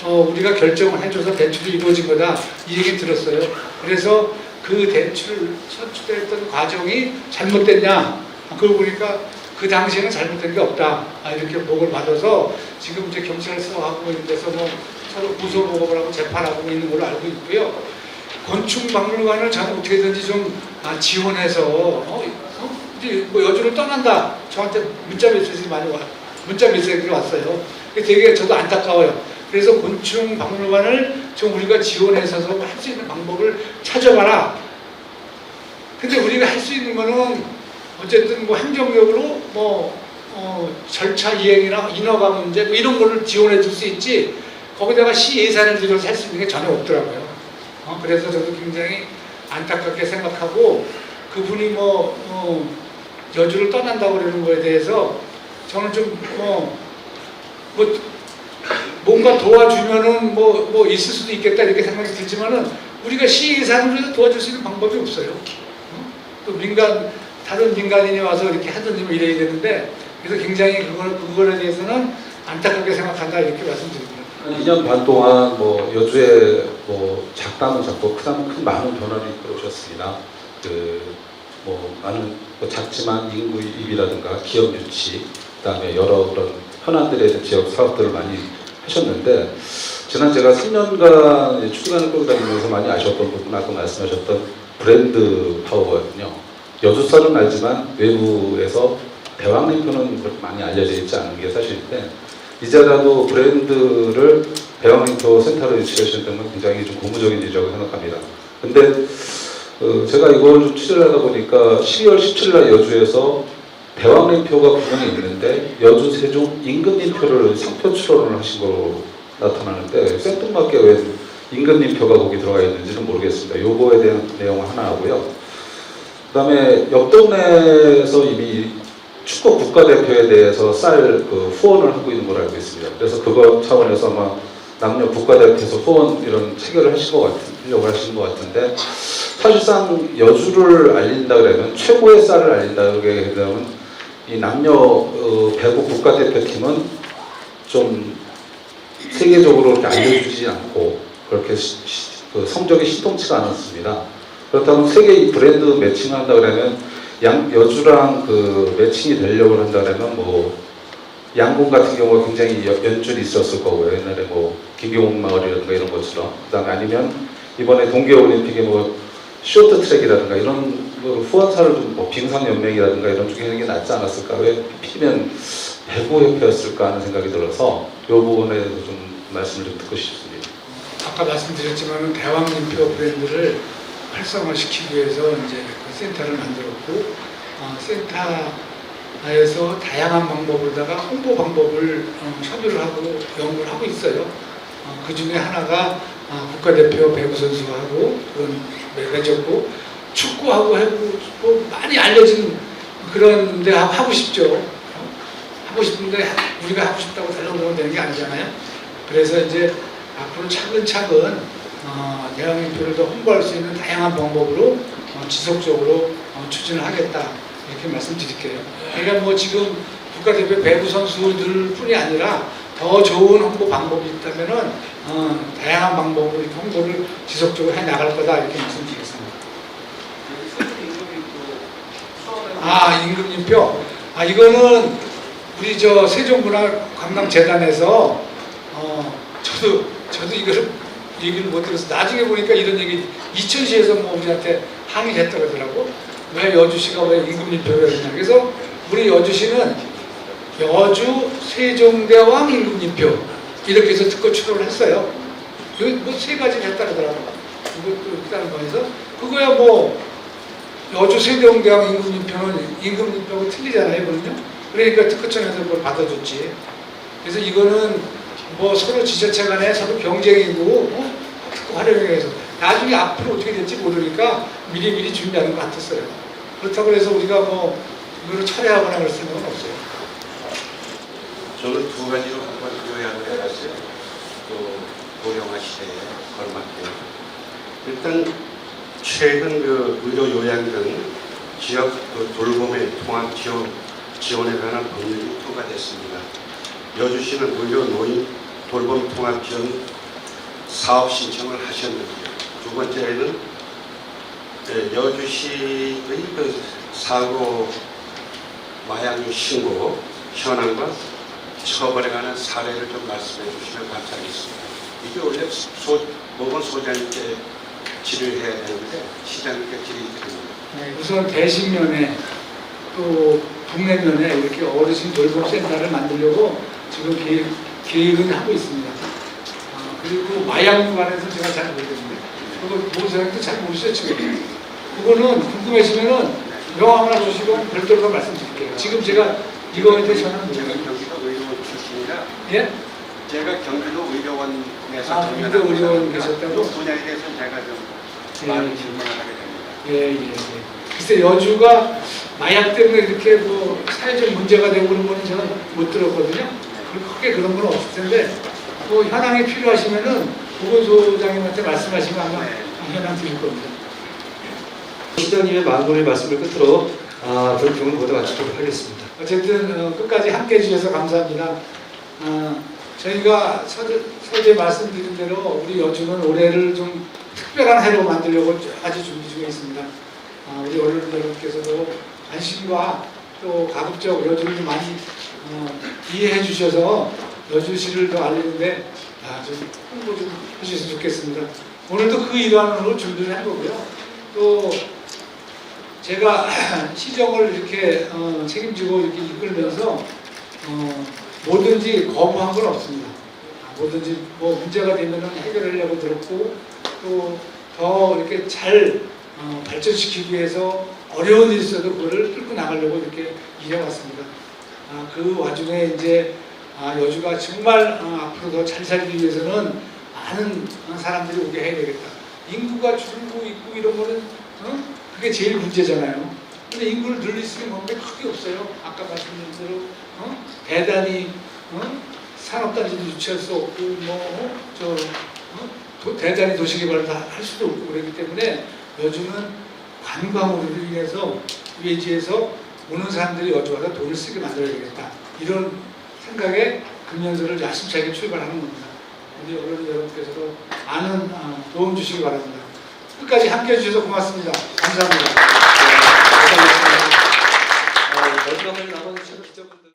우리가 결정을 해줘서 대출이 이루어진 거다 이 얘기 들었어요. 그래서 그 대출 선출됐던 과정이 잘못됐냐? 그러고 보니까 그 당시에는 잘못된 게 없다. 이렇게 보고를 받아서 지금 이제 경찰서하고 이런 데서 뭐 서로 고소보고를 하고 재판하고 있는 걸로 알고 있고요. 곤충박물관을 저는 어떻게든지 좀 지원해서 이제 뭐 여주를 떠난다. 저한테 문자 메시지가 왔어요. 되게 저도 안타까워요. 그래서 곤충 박물관을 좀 우리가 지원해서 할 수 있는 방법을 찾아봐라. 근데 우리가 할 수 있는 거는 어쨌든 뭐 행정력으로 절차 이행이나 인허가 문제 뭐 이런 거를 지원해 줄 수 있지, 거기다가 시 예산을 들여서 할 수 있는 게 전혀 없더라고요. 그래서 저도 굉장히 안타깝게 생각하고, 그분이 여주를 떠난다고 그러는 거에 대해서 저는 좀 뭔가 도와주면은 있을 수도 있겠다 이렇게 생각이 들지만은, 우리가 시 예산으로 도와줄 수 있는 방법이 없어요. 또 다른 민간인이 와서 이렇게 하든지 이래야 되는데, 그래서 굉장히 그거에 대해서는 안타깝게 생각한다 이렇게 말씀드립니다. 2년 반 동안 여주에 작다면 작고 크다면 큰 많은 변화를 이끌어오셨습니다. 많은 작지만 인구 유입이라든가 기업 유치, 그다음에 여러 그런 현안들에 대한 지역 사업들을 많이 하셨는데, 지난 제가 3년간 추진하는 끌고 다니면서 많이 아셨던 부분, 아까 말씀하셨던 브랜드 파워거든요. 여주 썰은 알지만 외부에서 대왕림표는 그렇게 많이 알려져 있지 않은 게 사실인데, 이제라도 브랜드를 대왕림표 센터로 유치하시는 건 굉장히 좀 고무적인 일이라고 생각합니다. 근데 제가 이걸 좀 취재를 하다 보니까 12월 17일 날 여주에서 대왕림표가 분명히 있는데 여주 세종 임금님표를 상표 출원을 하신 걸로 나타나는데, 생뚱맞게 왜 임금님표가 거기 들어가 있는지는 모르겠습니다. 요거에 대한 내용을 하나 하고요. 그 다음에 옆 동네에서 이미 축구 국가대표에 대해서 후원을 하고 있는 걸 알고 있습니다. 그래서 그거 차원에서 아마 남녀 국가대표에서 후원 이런 체결을 하려고 하신 것 같은데, 사실상 여주를 알린다 그러면, 최고의 쌀을 알린다 그러면 이 남녀 배구 국가대표팀은 좀 세계적으로 그렇게 알려주지 않고 그렇게 성적이 신통치가 않았습니다. 그렇다면 세계 브랜드 매칭한다 그러면 여주랑 매칭이 되려고 한다 그러면 양궁 같은 경우가 굉장히 연줄이 있었을 거고요. 옛날에 김경옥 마을이라든가 이런 것처럼. 그다음에 아니면 이번에 동계올림픽에 쇼트트랙이라든가 이런 후원사를 좀 빙상연맹이라든가 이런 쪽에 하는 게 낫지 않았을까? 왜 피면 배구협회였을까 하는 생각이 들어서 이 부분에 좀 말씀을 좀 듣고 싶습니다. 아까 말씀드렸지만 대왕림표 브랜드를 활성화시키기 위해서 이제 그 센터를 만들었고, 센터에서 다양한 방법으로다가 홍보 방법을 협의를 하고 연구를 하고 있어요. 그 중에 하나가 국가대표 배구 선수하고 맺었고, 축구하고 많이 알려진 그런 데 하고 싶죠. 하고 싶은데 우리가 하고 싶다고 달라고 되는 게 아니잖아요. 그래서 이제 앞으로 차근차근 대왕림표를 더 홍보할 수 있는 다양한 방법으로 지속적으로 추진을 하겠다 이렇게 말씀드릴게요. 그러니까 지금 국가대표 배구 선수들 뿐이 아니라 더 좋은 홍보 방법이 있다면은 다양한 방법으로 이렇게 홍보를 지속적으로 해 나갈 거다 이렇게 말씀드리겠습니다. 임금님표. 이거는 우리 세종문화관광재단에서 저도 이거를 얘기를 못 들어서 나중에 보니까 이런 얘기 이천시에서 우리한테 항의를 했다고 하더라고. 왜 여주시가 왜 임금님표를 했냐. 그래서 우리 여주시는 여주 세종대왕 임금님표 이렇게 해서 특허 출원을 했어요. 이거 세 가지를 했다고 하더라고. 이것도 있다는 거에서 그거야 여주 세종대왕 임금님표는 임금님표하고 틀리잖아요. 이거는요. 그러니까 특허청에서 그걸 받아줬지. 그래서 이거는 서로 지자체 간에 서로 경쟁이고 특허 활용해서 나중에 앞으로 어떻게 될지 모르니까 미리 준비하는 것 같았어요. 그렇다고 해서 우리가 이거를 철회하거나 그럴 생각은 없어요. 저는 두 가지로 한번 요약을 해봤어요. 또 고령화 시대에 걸맞게. 일단 최근 의료 요양 등 지역 돌봄의 통합 지원에 관한 법률이 통과됐습니다. 여주시는 의료 노인 돌봄 통합 지원 사업 신청을 하셨는데요. 두 번째는 여주시의 사고 마약 신고 현황과 처벌에 관한 사례를 좀 말씀해 주시면 감사하겠습니다. 이게 원래 보건 소장님께 질의해야 되는데 시장님께 질의드립니다. 우선 대신면에 또 북내면에 이렇게 어르신 돌봄 센터를 만들려고 지금 계획은 하고 있습니다. 그리고 마약 관해서 제가 잘 모르겠는데 그거 모사님도 잘 모르시죠 지금. 그거는 궁금하시면은 명함 하나 주시고 별도로 말씀드릴게요. 지금 제가 이거에 대해서는 경기도 의료원 출신이라 예? 제가 경기도 의료원에서 경기도 의료원 계셨다고? 그 분야에 대해서는 제가 좀 많은 질문을 하게 됩니다. 예. 글쎄 여주가 마약 때문에 이렇게 뭐 사회적 문제가 되고 그런 거는 저는 못 들었거든요. 크게 그런 건 없을 텐데 또 현황이 필요하시면은 보건소장님한테 말씀하시면 아마 현황 드릴 겁니다. 시장님의 만분의 말씀을 끝으로 브리핑을 모두 마치도록 하겠습니다. 어쨌든 끝까지 함께해 주셔서 감사합니다. 저희가 서재 말씀드린 대로 우리 여주는 올해를 좀 특별한 해로 만들려고 아주 준비 중에 있습니다. 우리 어른들 여러분께서도 관심과 또 가급적 여주를 좀 많이 이해해 주셔서 여주시를 더 알리는데 좀 홍보 좀 해주셨으면 좋겠습니다. 오늘도 그 일환으로 준비를 한 거고요. 또 제가 시정을 이렇게 책임지고 이렇게 이끌면서 뭐든지 거부한 건 없습니다. 뭐든지 뭐 문제가 되면 해결하려고 들었고 또 더 이렇게 잘 발전시키기 위해서 어려운 일이 있어도 그거를 뚫고 나가려고 이렇게 일해왔습니다. 그 와중에 이제 여주가 정말 앞으로 더 잘 살기 위해서는 많은 사람들이 오게 해야 되겠다. 인구가 줄고 있고 이런 거는 그게 제일 문제잖아요. 근데 인구를 늘릴 수 있는 방법이 크게 없어요. 아까 말씀드린 대로 대단히 산업단지도 유치할 수 없고 대단히 도시개발을 다 할 수도 없고 그렇기 때문에 여주는 관광으로 인해서 외지에서 오는 사람들이 여주 와서 돈을 쓰게 만들어야 되겠다. 이런 생각에 금연서를 야심차게 출발하는 겁니다. 우리 어른 여러분께서도 많은 도움 주시기 바랍니다. 끝까지 함께해 주셔서 고맙습니다. 감사합니다.